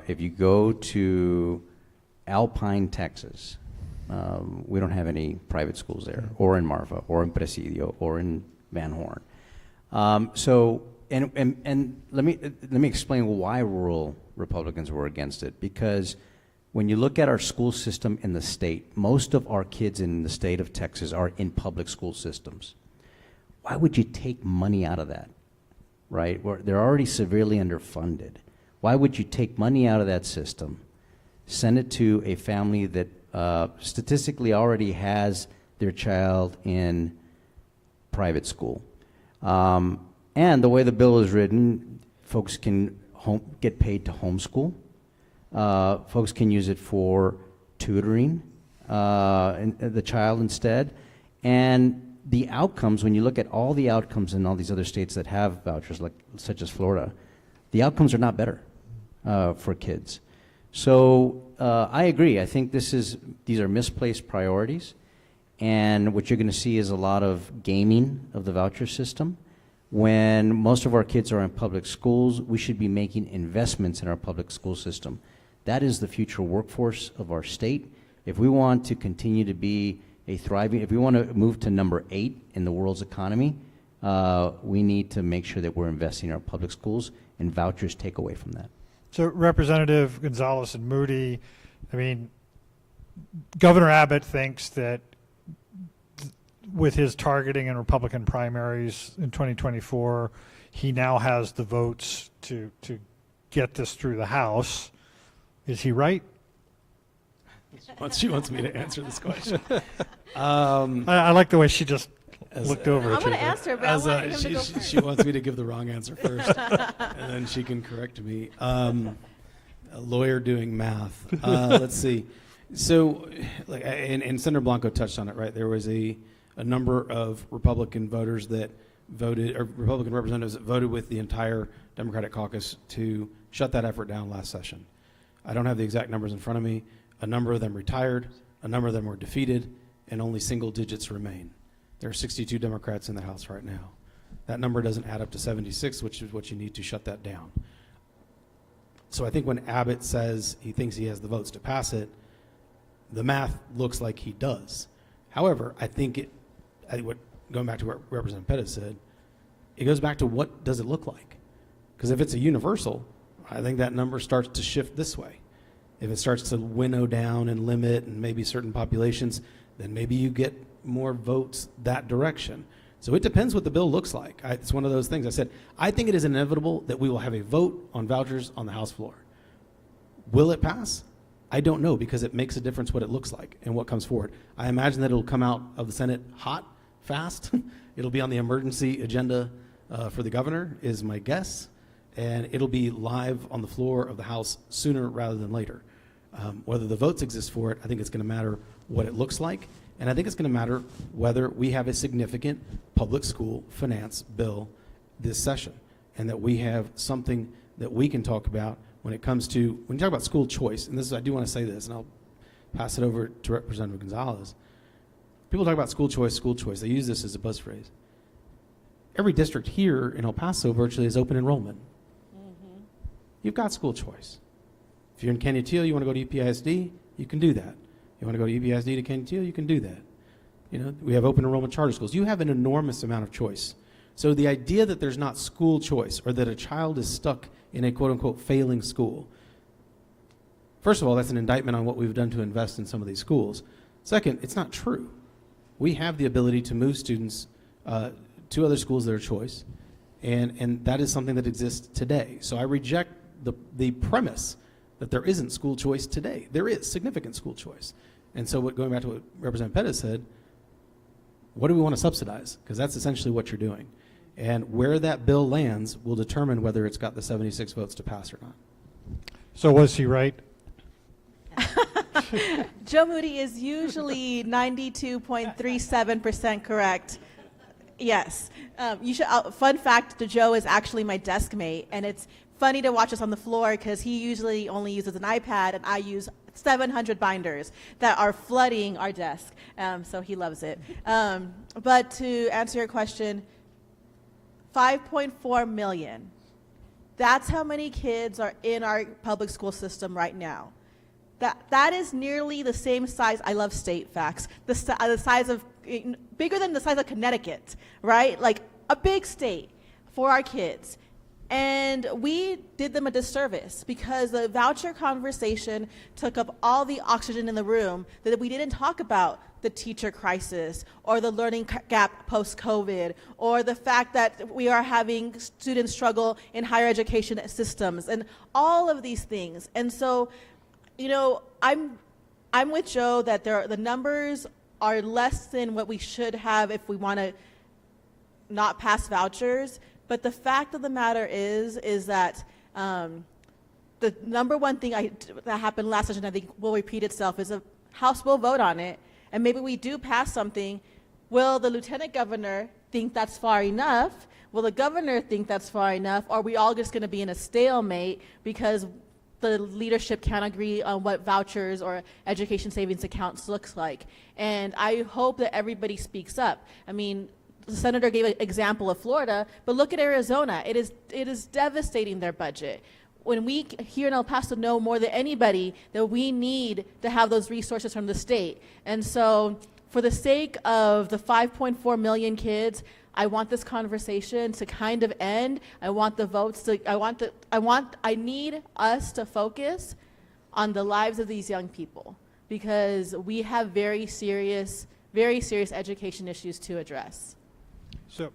if you go to Alpine, Texas, we don't have any private schools there, or in Marfa, or in Presidio, or in Van Horn. And let me explain why rural Republicans were against it. Because when you look at our school system in the state, most of our kids in the state of Texas are in public school systems. Why would you take money out of that, right? They're already severely underfunded. Why would you take money out of that system, send it to a family that statistically already has their child in private school? And the way the bill is written, folks can get paid to homeschool. Folks can use it for tutoring the child instead. And the outcomes, when you look at all the outcomes in all these other states that have vouchers, such as Florida, the outcomes are not better for kids. So I agree. I think these are misplaced priorities. And what you're going to see is a lot of gaming of the voucher system. When most of our kids are in public schools, we should be making investments in our public school system. That is the future workforce of our state. If we want to continue to be if we want to move to number 8 in the world's economy, we need to make sure that we're investing in our public schools, and vouchers take away from that. So Representative Gonzalez and Moody, I mean, Governor Abbott thinks that with his targeting in Republican primaries in 2024, he now has the votes to get this through the House. Is he right? She wants me to answer this question. I like the way she just looked over I'm at going you. to ask her, but I want him to go first. She wants me to give the wrong answer first, and then she can correct me. A lawyer doing math. Let's see. So, like, and Senator Blanco touched on it, right? There was a number of Republican voters that voted, or Republican representatives that voted with the entire Democratic caucus to shut that effort down last session. I don't have the exact numbers in front of me. A number of them retired, a number of them were defeated, and only single digits remain. There are 62 Democrats in the House right now. That number doesn't add up to 76, which is what you need to shut that down. So I think when Abbott says he thinks he has the votes to pass it, the math looks like he does. However, I think going back to what Representative Pettis said, it goes back to what does it look like? Because if it's a universal, I think that number starts to shift this way. If it starts to winnow down and limit and maybe certain populations, then maybe you get more votes that direction. So it depends what the bill looks like. It's one of those things. I said, I think it is inevitable that we will have a vote on vouchers on the House floor. Will it pass? I don't know, because it makes a difference what it looks like and what comes forward. I imagine that it'll come out of the Senate hot, fast. It'll be on the emergency agenda for the governor, is my guess. And it'll be live on the floor of the House sooner rather than later. Whether the votes exist for it, I think it's going to matter what it looks like. And I think it's going to matter whether we have a significant public school finance bill this session, and that we have something that we can talk about when it comes to, when you talk about school choice, and this is, I do want to say this, and I'll pass it over to Representative Gonzalez. People talk about school choice, school choice. They use this as a buzz phrase. Every district here in El Paso virtually is open enrollment. Mm-hmm. You've got school choice. If you're in Canutillo, you want to go to UPISD, you can do that. You want to go to UPISD to Canutillo, you can do that. You know, we have open enrollment charter schools. You have an enormous amount of choice. So the idea that there's not school choice, or that a child is stuck in a quote-unquote failing school, first of all, that's an indictment on what we've done to invest in some of these schools. Second, it's not true. We have the ability to move students to other schools of their choice, and that is something that exists today. So I reject the premise that there isn't school choice today. There is significant school choice. And so going back to what Representative Pettis said, what do we want to subsidize? Because that's essentially what you're doing. And where that bill lands will determine whether it's got the 76 votes to pass or not. So was he right? Joe Moody is usually 92.37% correct. Yes. You should. Fun fact: Joe is actually my desk mate, and it's funny to watch us on the floor because he usually only uses an iPad, and I use 700 binders that are flooding our desk. So he loves it. But to answer your question, 5.4 million. That's how many kids are in our public school system right now. That is nearly the same size. I love state facts. The size of, bigger than the size of Connecticut, right? Like a big state for our kids. And we did them a disservice because the voucher conversation took up all the oxygen in the room, that we didn't talk about the teacher crisis or the learning gap post-COVID, or the fact that we are having students struggle in higher education systems, and all of these things. And so, you know, I'm with Joe that the numbers are less than what we should have if we want to not pass vouchers. But the fact of the matter is that the number one thing that happened last session, I think will repeat itself, is a House will vote on it, and maybe we do pass something. Will the lieutenant governor think that's far enough? Will the governor think that's far enough? Or are we all just going to be in a stalemate because the leadership can't agree on what vouchers or education savings accounts looks like? And I hope that everybody speaks up. I mean, the senator gave an example of Florida, but look at Arizona. It is devastating, their budget. When we here in El Paso know more than anybody that we need to have those resources from the state. And so for the sake of the 5.4 million kids, I want this conversation to kind of end. I want the votes to, I need us to focus on the lives of these young people, because we have very serious education issues to address. So,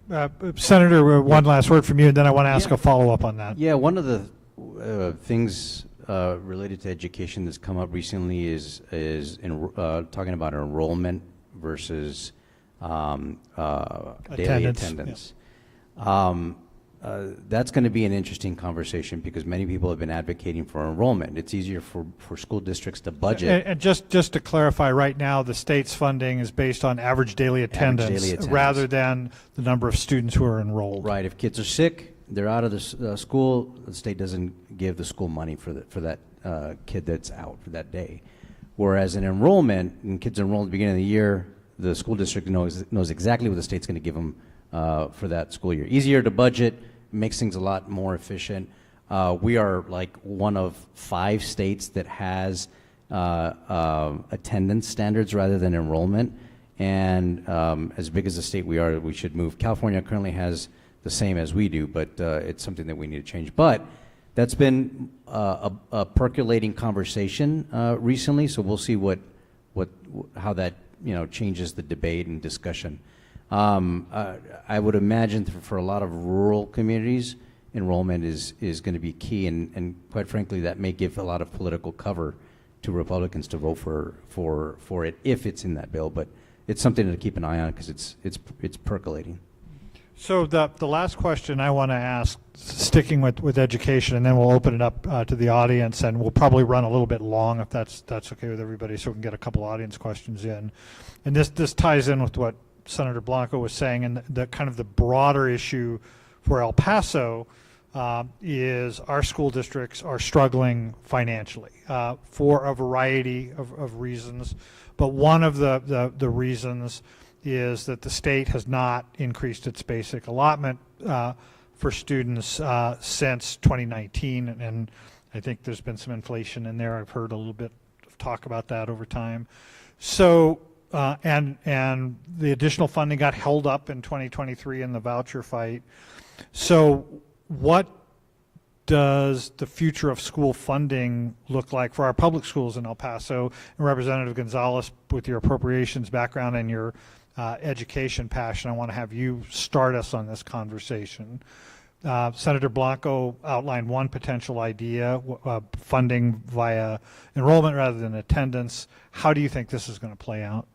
Senator, one last word from you, and then I want to ask a follow-up on that. Yeah, one of the things related to education that's come up recently is talking about enrollment versus daily attendance. That's going to be an interesting conversation because many people have been advocating for enrollment. It's easier for school districts to budget. And just to clarify, right now, the state's funding is based on average daily attendance rather than the number of students who are enrolled. Right. If kids are sick, they're out of the school, the state doesn't give the school money for that kid that's out for that day. Whereas in enrollment, when kids enroll at the beginning of the year, the school district knows exactly what the state's going to give them for that school year. Easier to budget, makes things a lot more efficient. We are like one of 5 states that has attendance standards rather than enrollment. And as big as the state we are, we should move. California currently has the same as we do, but it's something that we need to change. But that's been a percolating conversation recently, so we'll see how that changes the debate and discussion. I would imagine for a lot of rural communities, enrollment is going to be key, and quite frankly, that may give a lot of political cover to Republicans to vote for it if it's in that bill. But it's something to keep an eye on because it's percolating. So the last question I want to ask, sticking with education, and then we'll open it up to the audience, and we'll probably run a little bit long if that's okay with everybody, so we can get a couple audience questions in. And this ties in with what Senator Blanco was saying, and the kind of the broader issue for El Paso is our school districts are struggling financially for a variety of reasons. But one of the reasons is that the state has not increased its basic allotment for students since 2019, and I think there's been some inflation in there. I've heard a little bit of talk about that over time. So, and the additional funding got held up in 2023 in the voucher fight. So what does the future of school funding look like for our public schools in El Paso? And Representative Gonzalez, with your appropriations background and your education passion, I want to have you start us on this conversation. Senator Blanco outlined one potential idea, funding via enrollment rather than attendance. How do you think this is going to play out?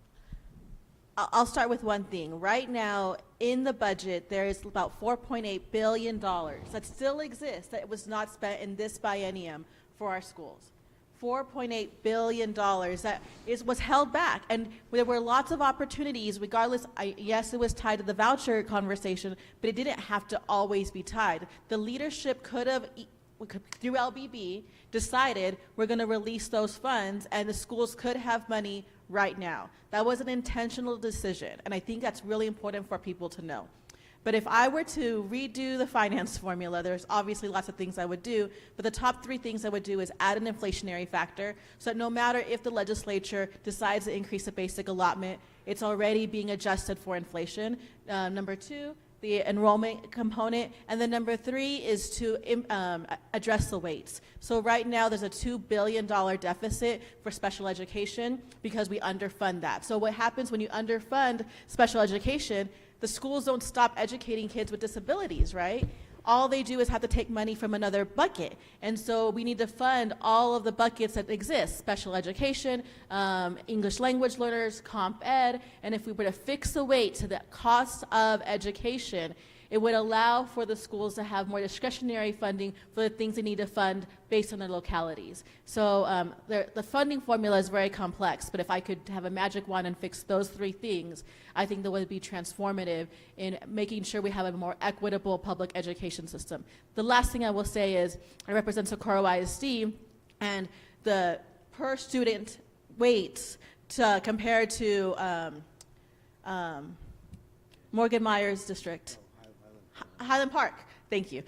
I'll start with one thing. Right now, in the budget, there is about $4.8 billion that still exists that was not spent in this biennium for our schools. $4.8 billion that was held back. And there were lots of opportunities, regardless, yes, it was tied to the voucher conversation, but it didn't have to always be tied. The leadership could have, through LBB, decided we're going to release those funds, and the schools could have money right now. That was an intentional decision, and I think that's really important for people to know. But if I were to redo the finance formula, there's obviously lots of things I would do, but the top 3 things I would do is add an inflationary factor, so that no matter if the legislature decides to increase the basic allotment, it's already being adjusted for inflation. Number 2, the enrollment component, and then number 3 is to address the weights. So right now there's a $2 billion deficit for special education because we underfund that. So what happens when you underfund special education, the schools don't stop educating kids with disabilities, right? All they do is have to take money from another bucket. And so we need to fund all of the buckets that exist: special education, English language learners, comp ed. And if we were to fix the weight to the cost of education, it would allow for the schools to have more discretionary funding for the things they need to fund based on their localities. So the funding formula is very complex, but if I could have a magic wand and fix those 3 things, I think that would be transformative in making sure we have a more equitable public education system. The last thing I will say is I represent Socorro ISD, and the per student weights compared to Morgan Myers District, Highland Park, thank you,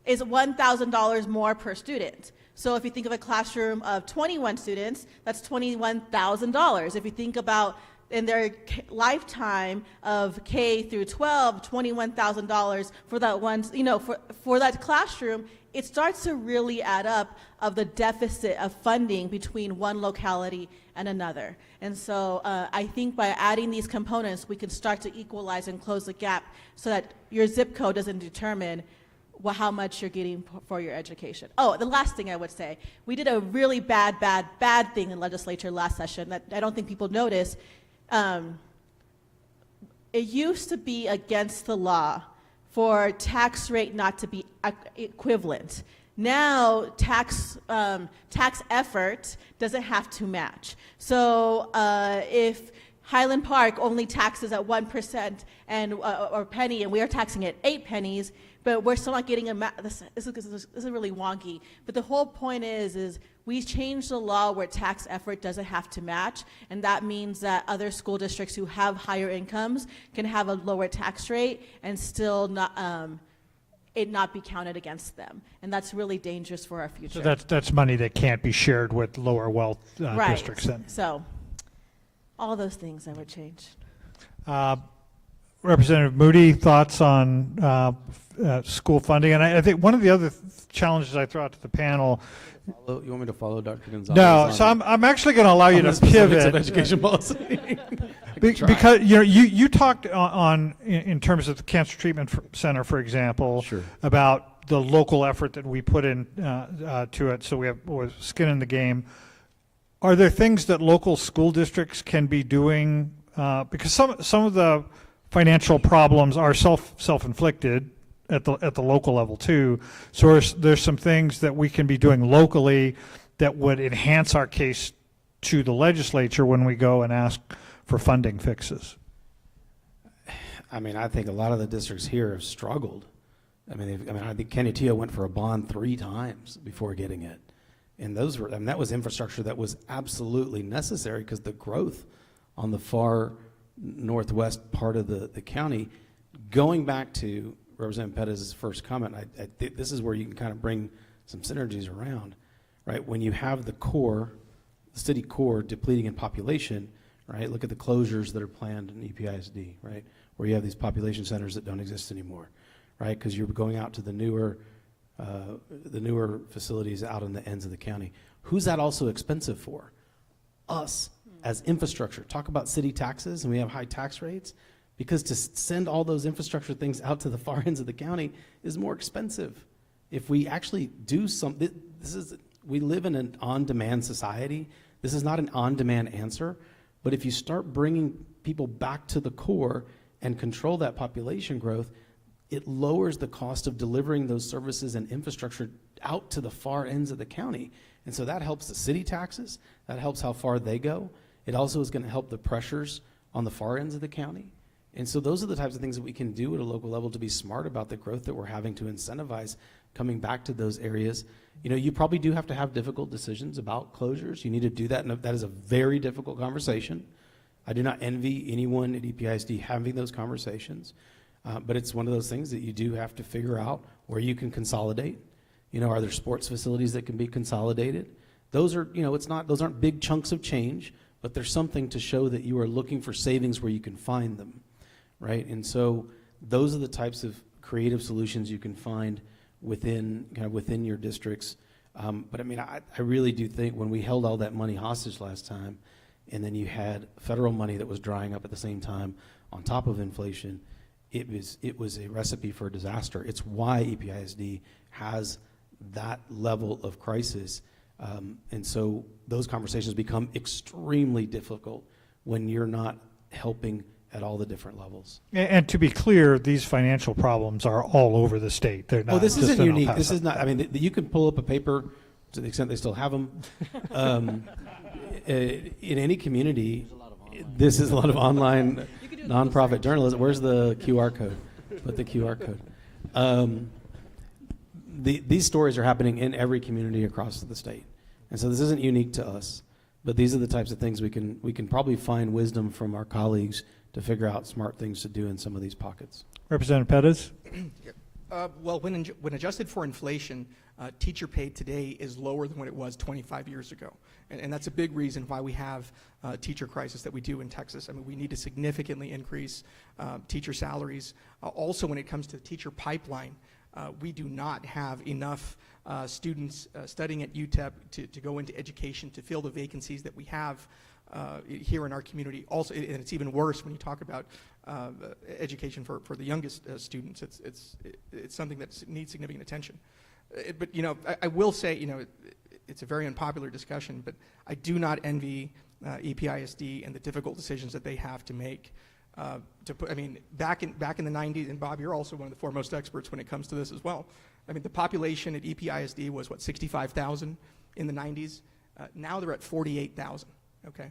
is $1,000 more per student. So if you think of a classroom of 21 students, that's $21,000. If you think about in their lifetime of K through 12, $21,000 for that one, for that classroom, it starts to really add up of the deficit of funding between one locality and another. And so I think by adding these components, we can start to equalize and close the gap so that your zip code doesn't determine how much you're getting for your education. Oh, the last thing I would say, we did a really bad thing in legislature last session that I don't think people notice. It used to be against the law for tax rate not to be equivalent. Now, tax effort doesn't have to match. So if Highland Park only taxes at 1% and or penny, and we are taxing at 8 pennies, but we're still not getting this is really wonky. But the whole point is we changed the law where tax effort doesn't have to match, and that means that other school districts who have higher incomes can have a lower tax rate and still not it not be counted against them, and that's really dangerous for our future. So that's money that can't be shared with lower wealth districts then. So all those things I would change. Representative Moody, thoughts on school funding? And I think one of the other challenges I throw out to the panel. You want me to follow Dr. Gonzalez? No, so I'm actually going to allow you on to the specifics pivot. of education policy. Because you talked in terms of the Cancer Treatment Center, for example, Sure. about the local effort that we put in to it, so we have skin in the game. Are there things that local school districts can be doing? Because some of the financial problems are self-inflicted at the local level too. So there's some things that we can be doing locally that would enhance our case to the legislature when we go and ask for funding fixes. I mean, I think a lot of the districts here have struggled. I think Canutillo went for a bond 3 times before getting it. And that was infrastructure that was absolutely necessary because the growth on the far northwest part of the county, going back to Representative Pettis' first comment, I think this is where you can kind of bring some synergies around, right? When you have the city core depleting in population, right? Look at the closures that are planned in EPISD, right? Where you have these population centers that don't exist anymore, right? Because you're going out to the newer facilities out on the ends of the county. Who's that also expensive for? Us as infrastructure. Talk about city taxes, and we have high tax rates, because to send all those infrastructure things out to the far ends of the county is more expensive. If we actually do something, we live in an on-demand society. This is not an on-demand answer, but if you start bringing people back to the core and control that population growth, it lowers the cost of delivering those services and infrastructure out to the far ends of the county. And so that helps the city taxes, that helps how far they go. It also is going to help the pressures on the far ends of the county. And so those are the types of things that we can do at a local level to be smart about the growth that we're having to incentivize coming back to those areas. You probably do have to have difficult decisions about closures. You need to do that, and that is a very difficult conversation. I do not envy anyone at EPISD having those conversations, but it's one of those things that you do have to figure out where you can consolidate. Are there sports facilities that can be consolidated? Those are, those aren't big chunks of change, but there's something to show that you are looking for savings where you can find them, right? And so those are the types of creative solutions you can find within your districts. But I really do think when we held all that money hostage last time, and then you had federal money that was drying up at the same time on top of inflation, it was a recipe for disaster. It's why EPISD has that level of crisis. And so those conversations become extremely difficult when you're not helping at all the different levels. And to be clear, these financial problems are all over the state. They're not. This just isn't in El unique. Paso. This is not. You can pull up a paper to the extent they still have them. In any community, this is a lot of online nonprofit journalism. Where's the QR code? Put the QR code. These stories are happening in every community across the state, and so this isn't unique to us. But these are the types of things we can probably find wisdom from our colleagues to figure out smart things to do in some of these pockets. Representative Pettis? Well, when adjusted for inflation, teacher pay today is lower than what it was 25 years ago. And that's a big reason why we have teacher crisis that we do in Texas. We need to significantly increase teacher salaries. Also, when it comes to the teacher pipeline, we do not have enough students studying at UTEP to go into education to fill the vacancies that we have here in our community. Also, and it's even worse when you talk about education for the youngest students. It's something that needs significant attention. But I will say, it's a very unpopular discussion, but I do not envy EPISD and the difficult decisions that they have to make. To put, I mean, back in the 90s, and Bob, you're also one of the foremost experts when it comes to this as well. I mean, the population at EPISD was, what, 65,000 in the 90s? Now they're at 48,000, okay?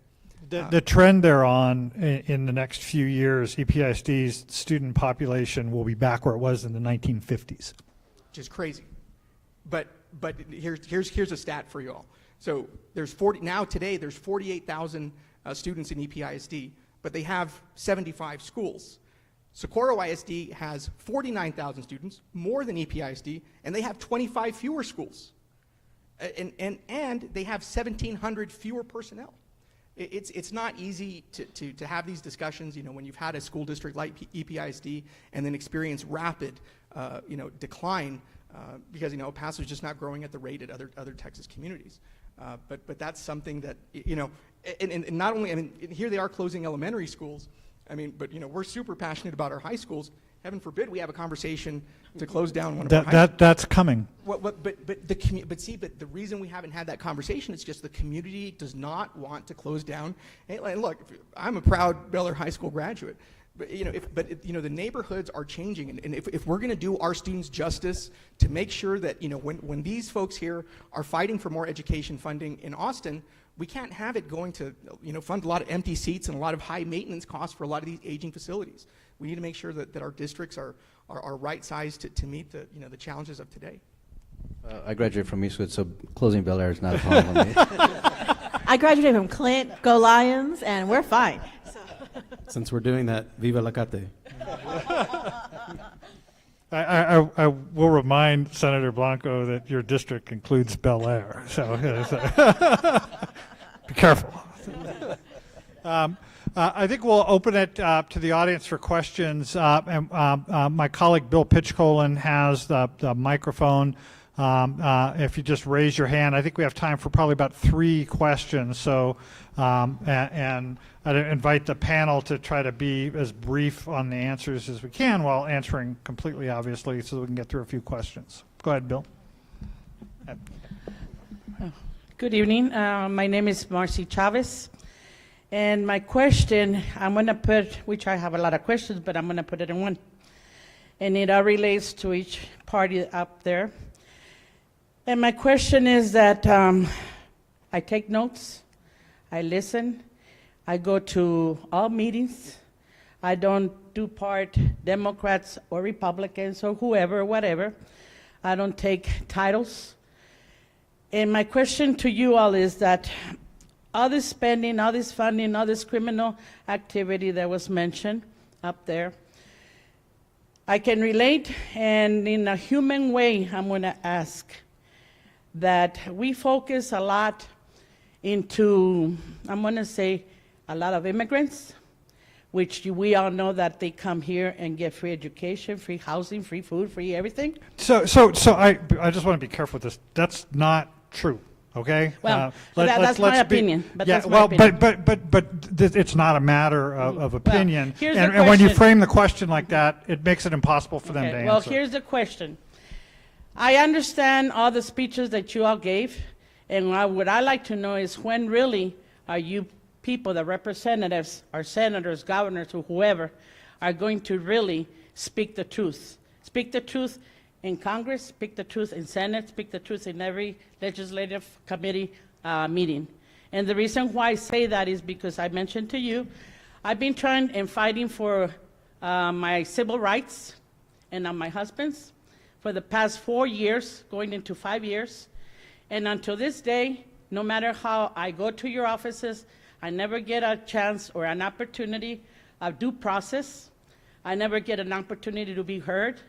The trend they're on in the next few years, EPISD's student population will be back where it was in the 1950s. Which is crazy. But here's a stat for you all. So there's today there's 48,000 students in EPISD, but they have 75 schools. Socorro ISD has 49,000 students, more than EPISD, and they have 25 fewer schools. And they have 1,700 fewer personnel. It's not easy to have these discussions, you know, when you've had a school district like EPISD and then experience rapid, decline because, El Paso is just not growing at the rate at other Texas communities. But that's something that, and not only, I mean, here they are closing elementary schools. I mean, but, we're super passionate about our high schools. Heaven forbid we have a conversation to close down one of our high schools. That's coming. But the reason we haven't had that conversation is just the community does not want to close down. And look, I'm a proud Bel Air High School graduate, but the neighborhoods are changing, and if we're going to do our students justice to make sure that when these folks here are fighting for more education funding in Austin, we can't have it going to fund a lot of empty seats and a lot of high maintenance costs for a lot of these aging facilities. We need to make sure that our districts are right sized to meet the challenges of today. I graduated from Eastwood, so closing Bel Air is not a problem. I graduated from Clint, go Lions, and we're fine. So. Since we're doing that, Viva la Cate. I will remind Senator Blanco that your district includes Bel Air, so be careful. I think we'll open it to the audience for questions. And my colleague Bill Pitchcolin has the microphone. If you just raise your hand, I think we have time for probably about 3 questions. So, and I'd invite the panel to try to be as brief on the answers as we can while answering completely, obviously, so that we can get through a few questions. Go ahead, Bill. Good evening. My name is Marcy Chavez. And my question, I'm going to put, which I have a lot of questions, but I'm going to put it in one. And it all relates to each party up there. And my question is that I take notes, I listen, I go to all meetings. I don't do part Democrats or Republicans or whoever, whatever. I don't take titles. And my question to you all is that all this spending, all this funding, all this criminal activity that was mentioned up there, I can relate, and in a human way, I'm going to ask that we focus a lot into, I'm going to say, a lot of immigrants, which we all know that they come here and get free education, free housing, free food, free everything. So I just want to be careful with this. That's not true. Okay. Well, that's my opinion. But yeah. that's my opinion. But it's not a matter of opinion. Here's and the when you question. frame the question like that, it makes it impossible for them to Okay, answer. well, here's the question. I understand all the speeches that you all gave, and what I like to know is when really are you people, the representatives, our senators, governors, or whoever, are going to really speak the truth. Speak the truth in Congress, speak the truth in Senate, speak the truth in every legislative committee meeting. And the reason why I say that is because I mentioned to you, I've been trying and fighting for my civil rights and my husband's for the past 4 years, going into 5 years. And until this day, no matter how I go to your offices, I never get a chance or an opportunity of due process. I never get an opportunity to be heard.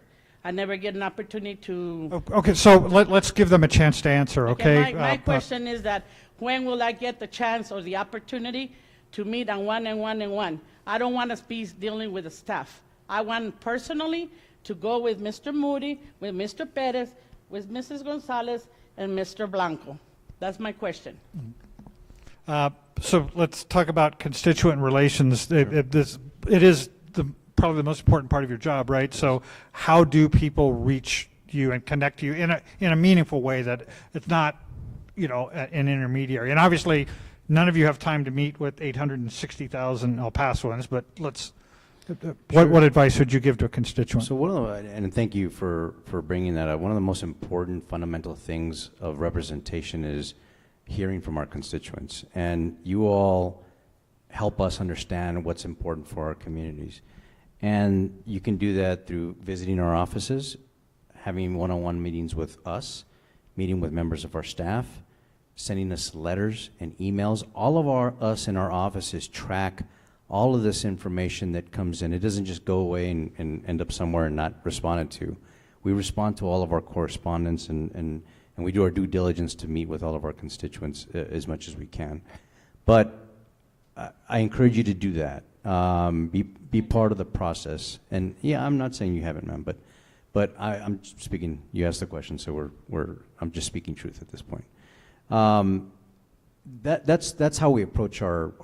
I never get an opportunity to... Okay, so let's give them a chance to answer, okay? My question is that when will I get the chance or the opportunity to meet on one-on-one? I don't want to be dealing with the staff. I want personally to go with Mr. Moody, with Mr. Perez, with Mrs. Gonzalez, and Mr. Blanco. That's my question. So let's talk about constituent relations. It is probably the most important part of your job, right? So how do people reach you and connect you in a meaningful way that it's not, an intermediary? And obviously, none of you have time to meet with 860,000 El Pasoans, but let's What advice would you give to a constituent? So one of the, and thank you for bringing that up. One of the most important fundamental things of representation is hearing from our constituents. And you all help us understand what's important for our communities. And you can do that through visiting our offices, having one-on-one meetings with us, meeting with members of our staff, sending us letters and emails. All of us in our offices track all of this information that comes in. It doesn't just go away and end up somewhere and not responded to. We respond to all of our correspondence, and we do our due diligence to meet with all of our constituents as much as we can. But I encourage you to do that. Be part of the process. And yeah, I'm not saying you haven't, ma'am, but I'm speaking. You asked the question, so I'm just speaking truth at this point. That's how we approach our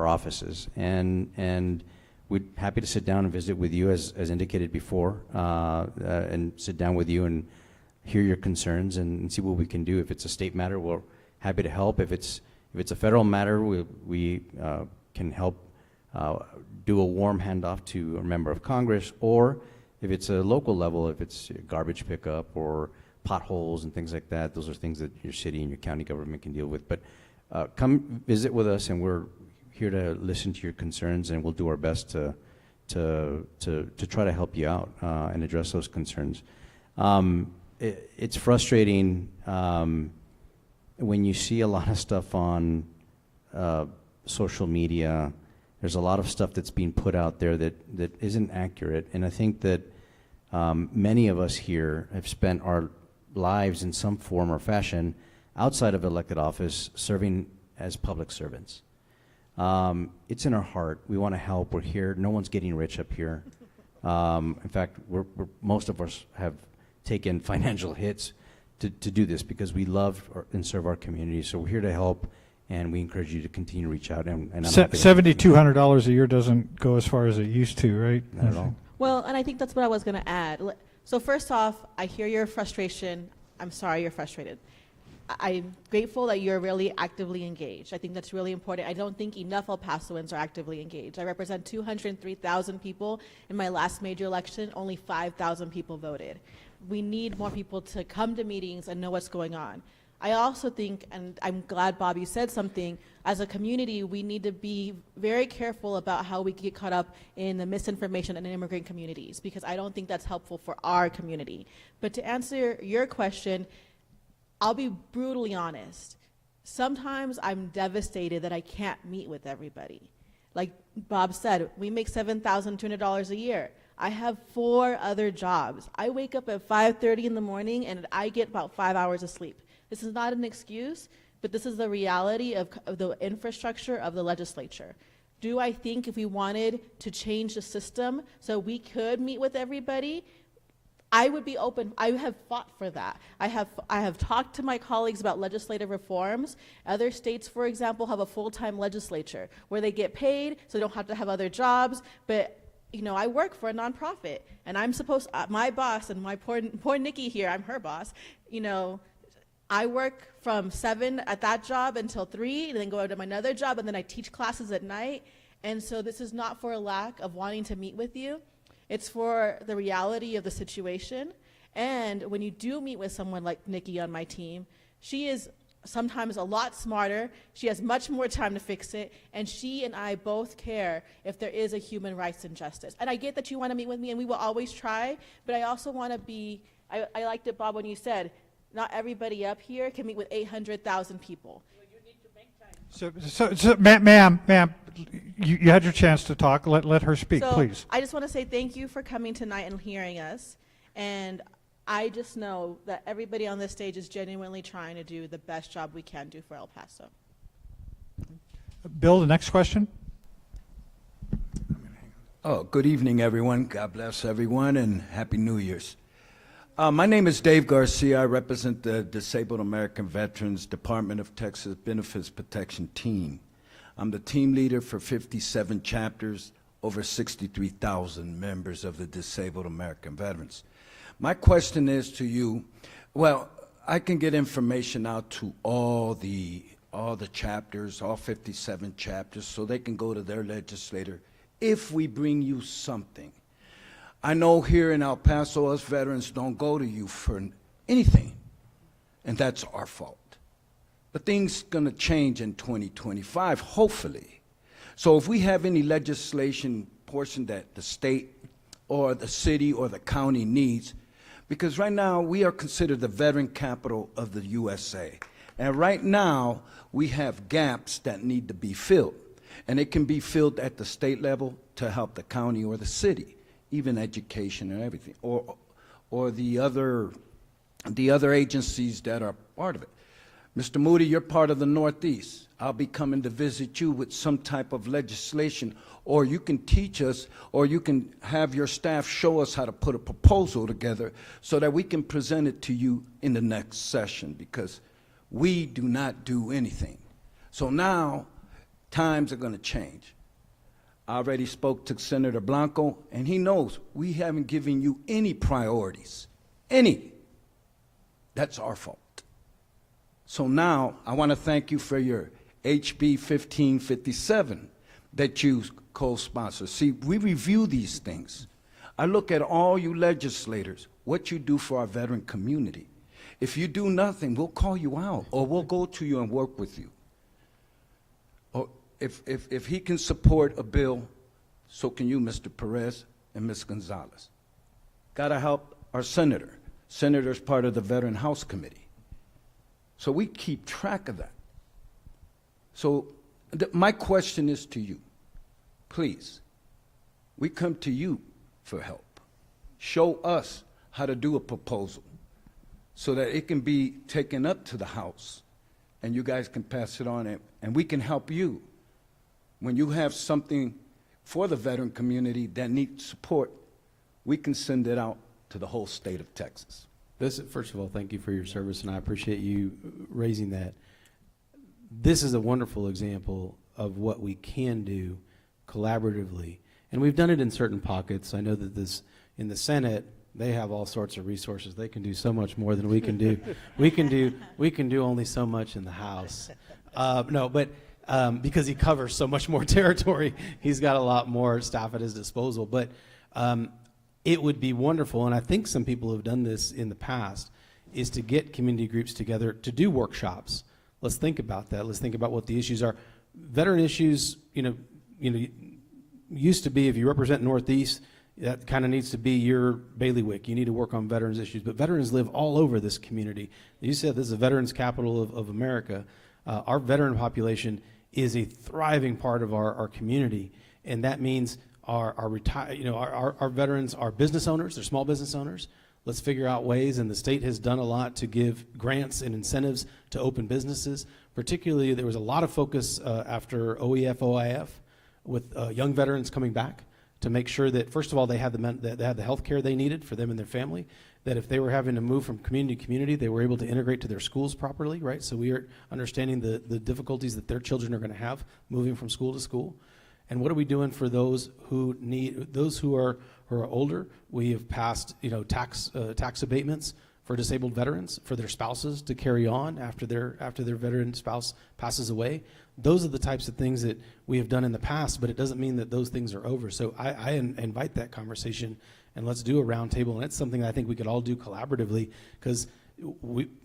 offices, and we're happy to sit down and visit with you, as indicated before, and sit down with you and hear your concerns and see what we can do. If it's a state matter, we're happy to help. If it's a federal matter, we can help do a warm handoff to a member of Congress, or if it's a local level, if it's garbage pickup or potholes and things like that, those are things that your city and your county government can deal with. But come visit with us, and we're here to listen to your concerns, and we'll do our best to try to help you out and address those concerns. It's frustrating when you see a lot of stuff on social media. There's a lot of stuff that's being put out there that isn't accurate, and I think that many of us here have spent our lives in some form or fashion outside of elected office serving as public servants. It's in our heart. We want to help. We're here. No one's getting rich up here. In fact, most of us have taken financial hits to do this because we love and serve our community. So we're here to help, and we encourage you to continue to reach out. And I'm happy to- $7,200 a year doesn't go as far as it used to, right? Not at all. Well, and I think that's what I was going to add. So first off, I hear your frustration. I'm sorry you're frustrated. I'm grateful that you're really actively engaged. I think that's really important. I don't think enough El Pasoans are actively engaged. I represent 203,000 people. In my last major election, only 5,000 people voted. We need more people to come to meetings and know what's going on. I also think, and I'm glad, Bob, you said something, as a community, we need to be very careful about how we get caught up in the misinformation in immigrant communities, because I don't think that's helpful for our community. But to answer your question, I'll be brutally honest. Sometimes I'm devastated that I can't meet with everybody. Like Bob said, we make $7,200 a year. I have 4 other jobs. I wake up at 5:30 in the morning and I get about 5 hours of sleep. This is not an excuse, but this is the reality of the infrastructure of the legislature. Do I think if we wanted to change the system so we could meet with everybody, I would be open. I have fought for that. I have talked to my colleagues about legislative reforms. Other states, for example, have a full-time legislature where they get paid so they don't have to have other jobs. But you know, I work for a nonprofit, and I'm supposed, my boss and my poor Nikki here, I'm her boss. You know, I work from 7 at that job until 3, and then go to my another job, and then I teach classes at night. And so this is not for a lack of wanting to meet with you. It's for the reality of the situation. And when you do meet with someone like Nikki on my team, she is sometimes a lot smarter. She has much more time to fix it. And she and I both care if there is a human rights injustice. And I get that you want to meet with me, and we will always try. But I also want to be, I liked it, Bob, when you said, not everybody up here can meet with 800,000 people. So ma'am, you had your chance to talk. Let her speak, So please. I just want to say thank you for coming tonight and hearing us. And I just know that everybody on this stage is genuinely trying to do the best job we can do for El Paso. Bill, the next question. Oh, good evening, everyone. God bless everyone, and Happy New Year's. My name is Dave Garcia. I represent the Disabled American Veterans Department of Texas Benefits Protection Team. I'm the team leader for 57 chapters, over 63,000 members of the Disabled American Veterans. My question is to you, well, I can get information out to all the chapters, all 57 chapters, so they can go to their legislator if we bring you something. I know here in El Paso, us veterans don't go to you for anything, and that's our fault. But things gonna change in 2025, hopefully. So if we have any legislation portion that the state or the city or the county needs, because right now we are considered the veteran capital of the USA. And right now we have gaps that need to be filled. And it can be filled at the state level to help the county or the city, even education and everything, or the other agencies that are part of it. Mr. Moody, you're part of the Northeast. I'll be coming to visit you with some type of legislation, or you can teach us, or you can have your staff show us how to put a proposal together so that we can present it to you in the next session, because we do not do anything. So now times are going to change. I already spoke to Senator Blanco, and he knows we haven't given you any priorities, any. That's our fault. So now I want to thank you for your HB 1557 that you co-sponsor. See, we review these things. I look at all you legislators, what you do for our veteran community. If you do nothing, we'll call you out, or we'll go to you and work with you. Or if he can support a bill, so can you, Mr. Perez and Ms. Gonzalez. Got to help our senator. Senator's part of the Veteran House Committee. So we keep track of that. So my question is to you. Please, we come to you for help. Show us how to do a proposal so that it can be taken up to the House and you guys can pass it on, and we can help you. When you have something for the veteran community that needs support, we can send it out to the whole state of Texas. First of all, thank you for your service, and I appreciate you raising that. This is a wonderful example of what we can do collaboratively, and we've done it in certain pockets. I know that in the Senate, they have all sorts of resources. They can do so much more than we can do. we can do only so much in the House. Because he covers so much more territory, he's got a lot more staff at his disposal. But it would be wonderful, and I think some people have done this in the past, is to get community groups together to do workshops. Let's think about that. Let's think about what the issues are. Veteran issues, used to be, if you represent Northeast, that kind of needs to be your bailiwick. You need to work on veterans issues. But veterans live all over this community. You said this is a veterans capital of America. Our veteran population is a thriving part of our community, and that means our veterans are business owners. They're small business owners. Let's figure out ways, and the state has done a lot to give grants and incentives to open businesses. Particularly, there was a lot of focus after OEF, OIF with young veterans coming back to make sure that, first of all, they had the health care they needed for them and their family, that if they were having to move from community to community, they were able to integrate to their schools properly, right? So we are understanding the difficulties that their children are going to have moving from school to school. And what are we doing for those who are older? We have passed, tax abatements for disabled veterans, for their spouses to carry on after their veteran spouse passes away. Those are the types of things that we have done in the past, but it doesn't mean that those things are over. So I invite that conversation, and let's do a roundtable. And it's something that I think we could all do collaboratively, because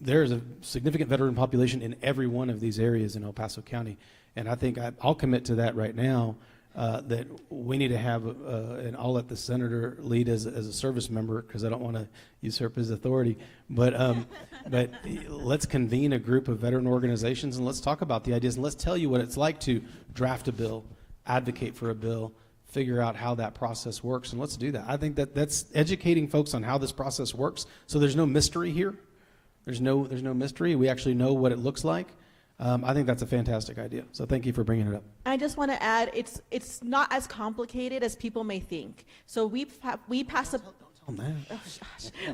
there is a significant veteran population in every one of these areas in El Paso County. And I think I'll commit to that right now, that we need to have, and I'll let the senator lead as a service member, because I don't want to usurp his authority, but let's convene a group of veteran organizations and let's talk about the ideas, and let's tell you what it's like to draft a bill, advocate for a bill, figure out how that process works, and let's do that. I think that's educating folks on how this process works, so there's no mystery here. There's no mystery. We actually know what it looks like. I think that's a fantastic idea. So thank you for bringing it up. I just want to add, it's not as complicated as people may think. So we passed a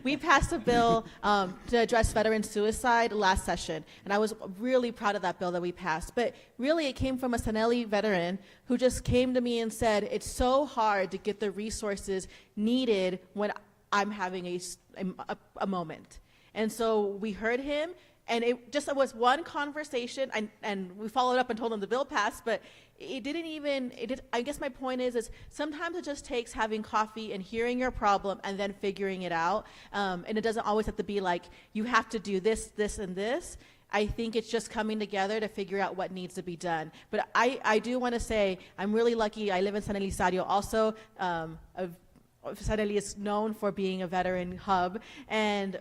we passed a bill to address veteran suicide last session, and I was really proud of that bill that we passed. But really, it came from a Sanelli veteran who just came to me and said, "It's so hard to get the resources needed when I'm having a moment." And so we heard him. And it just was one conversation, and we followed up and told them the bill passed, but it didn't even, I guess my point is sometimes it just takes having coffee and hearing your problem and then figuring it out. And it doesn't always have to be like, you have to do this, this, and this. I think it's just coming together to figure out what needs to be done. But I do want to say, I'm really lucky. I live in San Elizario also. San Eli is known for being a veteran hub, and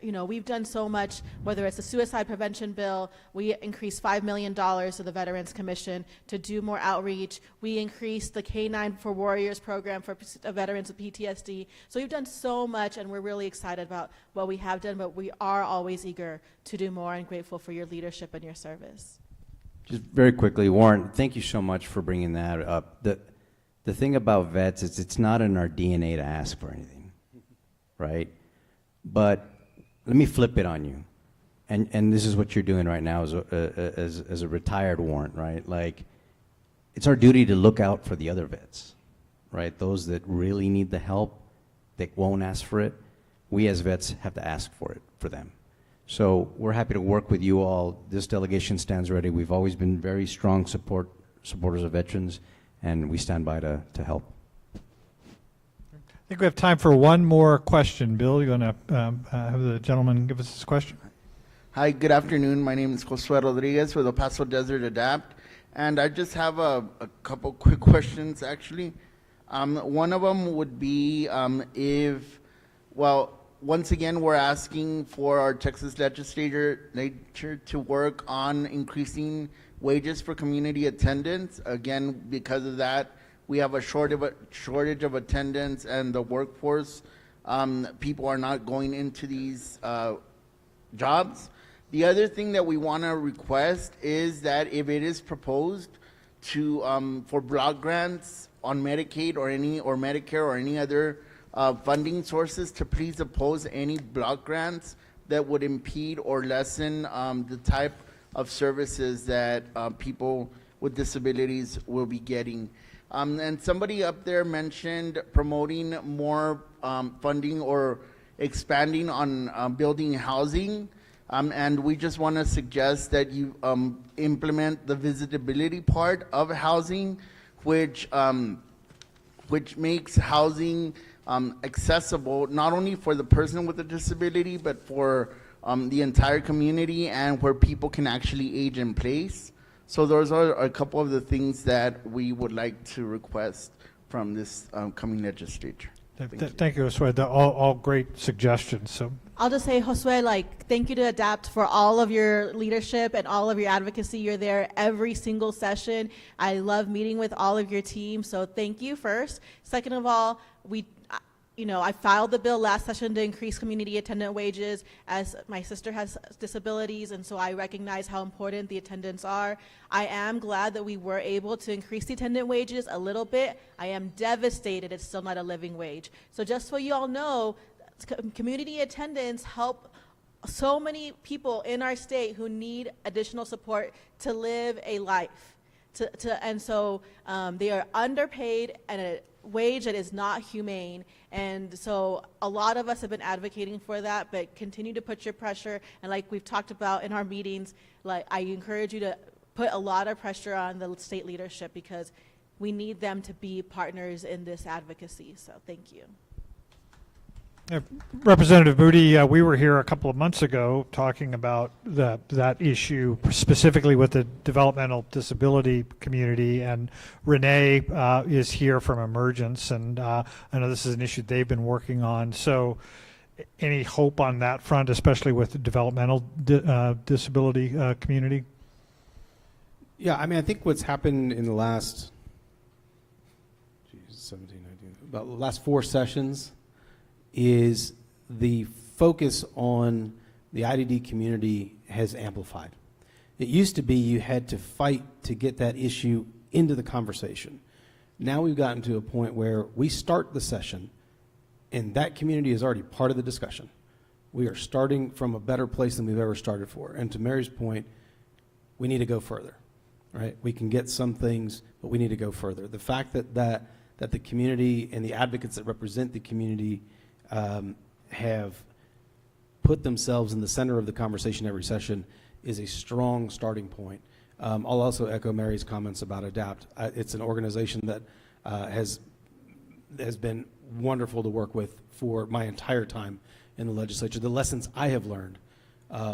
you know, we've done so much, whether it's the suicide prevention bill, we increased $5 million to the Veterans Commission to do more outreach. We increased the K9 for Warriors program for veterans with PTSD. So we've done so much, and we're really excited about what we have done, but we are always eager to do more and grateful for your leadership and your service. Just very quickly, Warren, thank you so much for bringing that up. The thing about vets is it's not in our DNA to ask for anything, right? But let me flip it on you. And this is what you're doing right now as a retired warrant, right? Like, it's our duty to look out for the other vets, right? Those that really need the help, that won't ask for it. We as vets have to ask for it for them. So we're happy to work with you all. This delegation stands ready. We've always been very strong supporters of veterans, and we stand by to help. I think we have time for one more question. Bill, you want to have the gentleman give us his question? Hi, good afternoon. My name is Josue Rodriguez with El Paso Desert Adapt, and I just have a couple quick questions, actually. One of them would be once again, we're asking for our Texas Legislature to work on increasing wages for community attendants. Again, because of that, we have a shortage of attendance, and the workforce, people are not going into these jobs. The other thing that we want to request is that if it is proposed to for block grants on Medicaid or Medicare or any other funding sources, to please oppose any block grants that would impede or lessen the type of services that people with disabilities will be getting. And somebody up there mentioned promoting more funding or expanding on building housing. And we just want to suggest that you implement the visitability part of housing, which makes housing accessible not only for the person with a disability, but for the entire community, and where people can actually age in place. So those are a couple of the things that we would like to request from this coming legislature. Thank you, Josue. They're all great suggestions. So I'll just say, Josue, thank you to Adapt for all of your leadership and all of your advocacy. You're there every single session. I love meeting with all of your team, so thank you first. Second of all, I filed the bill last session to increase community attendant wages, as my sister has disabilities, and so I recognize how important the attendants are. I am glad that we were able to increase the attendant wages a little bit. I am devastated it's still not a living wage. So just so you all know, community attendants help so many people in our state who need additional support to live a life. And so they are underpaid at a wage that is not humane, and so a lot of us have been advocating for that, but continue to put your pressure, and like we've talked about in our meetings, I encourage you to put a lot of pressure on the state leadership, because we need them to be partners in this advocacy. So thank you. Representative Blvd, we were here a couple of months ago talking about that issue specifically with the developmental disability community, and Renee is here from Emergence, and I know this is an issue they've been working on. So any hope on that front, especially with the developmental disability community? Yeah, I mean, I think what's happened in the last, about the last 4 sessions is the focus on the IDD community has amplified. It used to be you had to fight to get that issue into the conversation. Now we've gotten to a point where we start the session and that community is already part of the discussion. We are starting from a better place than we've ever started for. And to Mary's point, we need to go further, right? We can get some things, but we need to go further. The fact that the community and the advocates that represent the community have put themselves in the center of the conversation every session is a strong starting point. I'll also echo Mary's comments about ADAPT. It's an organization that has been wonderful to work with for my entire time in the legislature. The lessons I have learned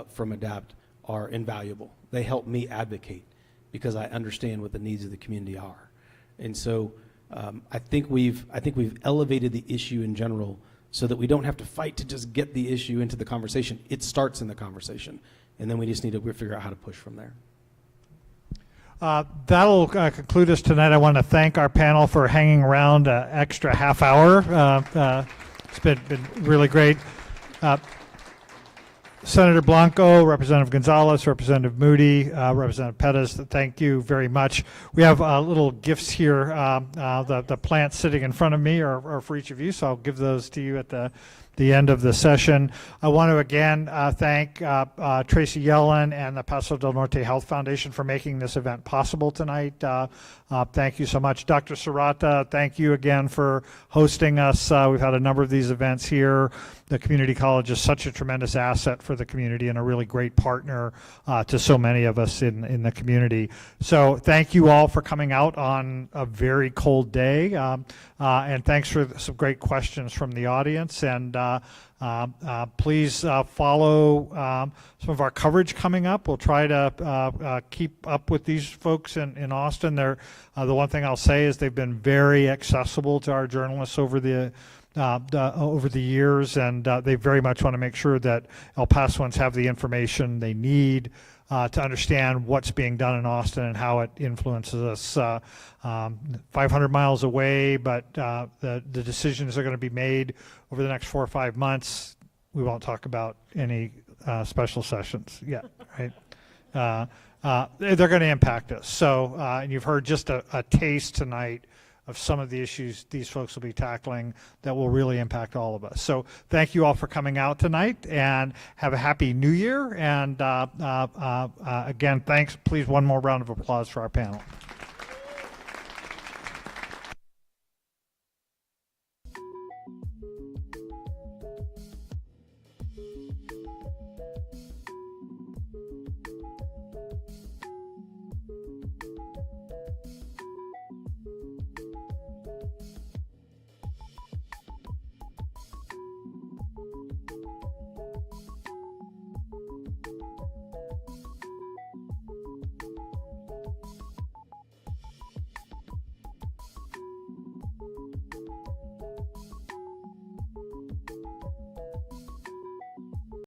from ADAPT are invaluable. They help me advocate because I understand what the needs of the community are. And so I think we've elevated the issue in general so that we don't have to fight to just get the issue into the conversation. It starts in the conversation, and then we just need to figure out how to push from there. That'll conclude us tonight. I want to thank our panel for hanging around an extra half hour. It's been really great. Senator Blanco, Representative Gonzalez, Representative Moody, Representative Pettis, thank you very much. We have little gifts here. The plants sitting in front of me are for each of you, so I'll give those to you at the end of the session. I want to again thank Tracy Yellen and the Paso del Norte Health Foundation for making this event possible tonight. Thank you so much. Dr. Serrata, thank you again for hosting us. We've had a number of these events here. The community college is such a tremendous asset for the community and a really great partner to so many of us in the community. So thank you all for coming out on a very cold day. And thanks for some great questions from the audience. And please follow some of our coverage coming up. We'll try to keep up with these folks in Austin. They're, the one thing I'll say is they've been very accessible to our journalists over the years, and they very much want to make sure that El Pasoans have the information they need to understand what's being done in Austin and how it influences us. 500 miles away, but the decisions are going to be made over the next 4 or 5 months. We won't talk about any special sessions yet, right? They're going to impact us. So, and you've heard just a taste tonight of some of the issues these folks will be tackling that will really impact all of us. So thank you all for coming out tonight, and have a happy new year. And again, thanks. Please, one more round of applause for our panel.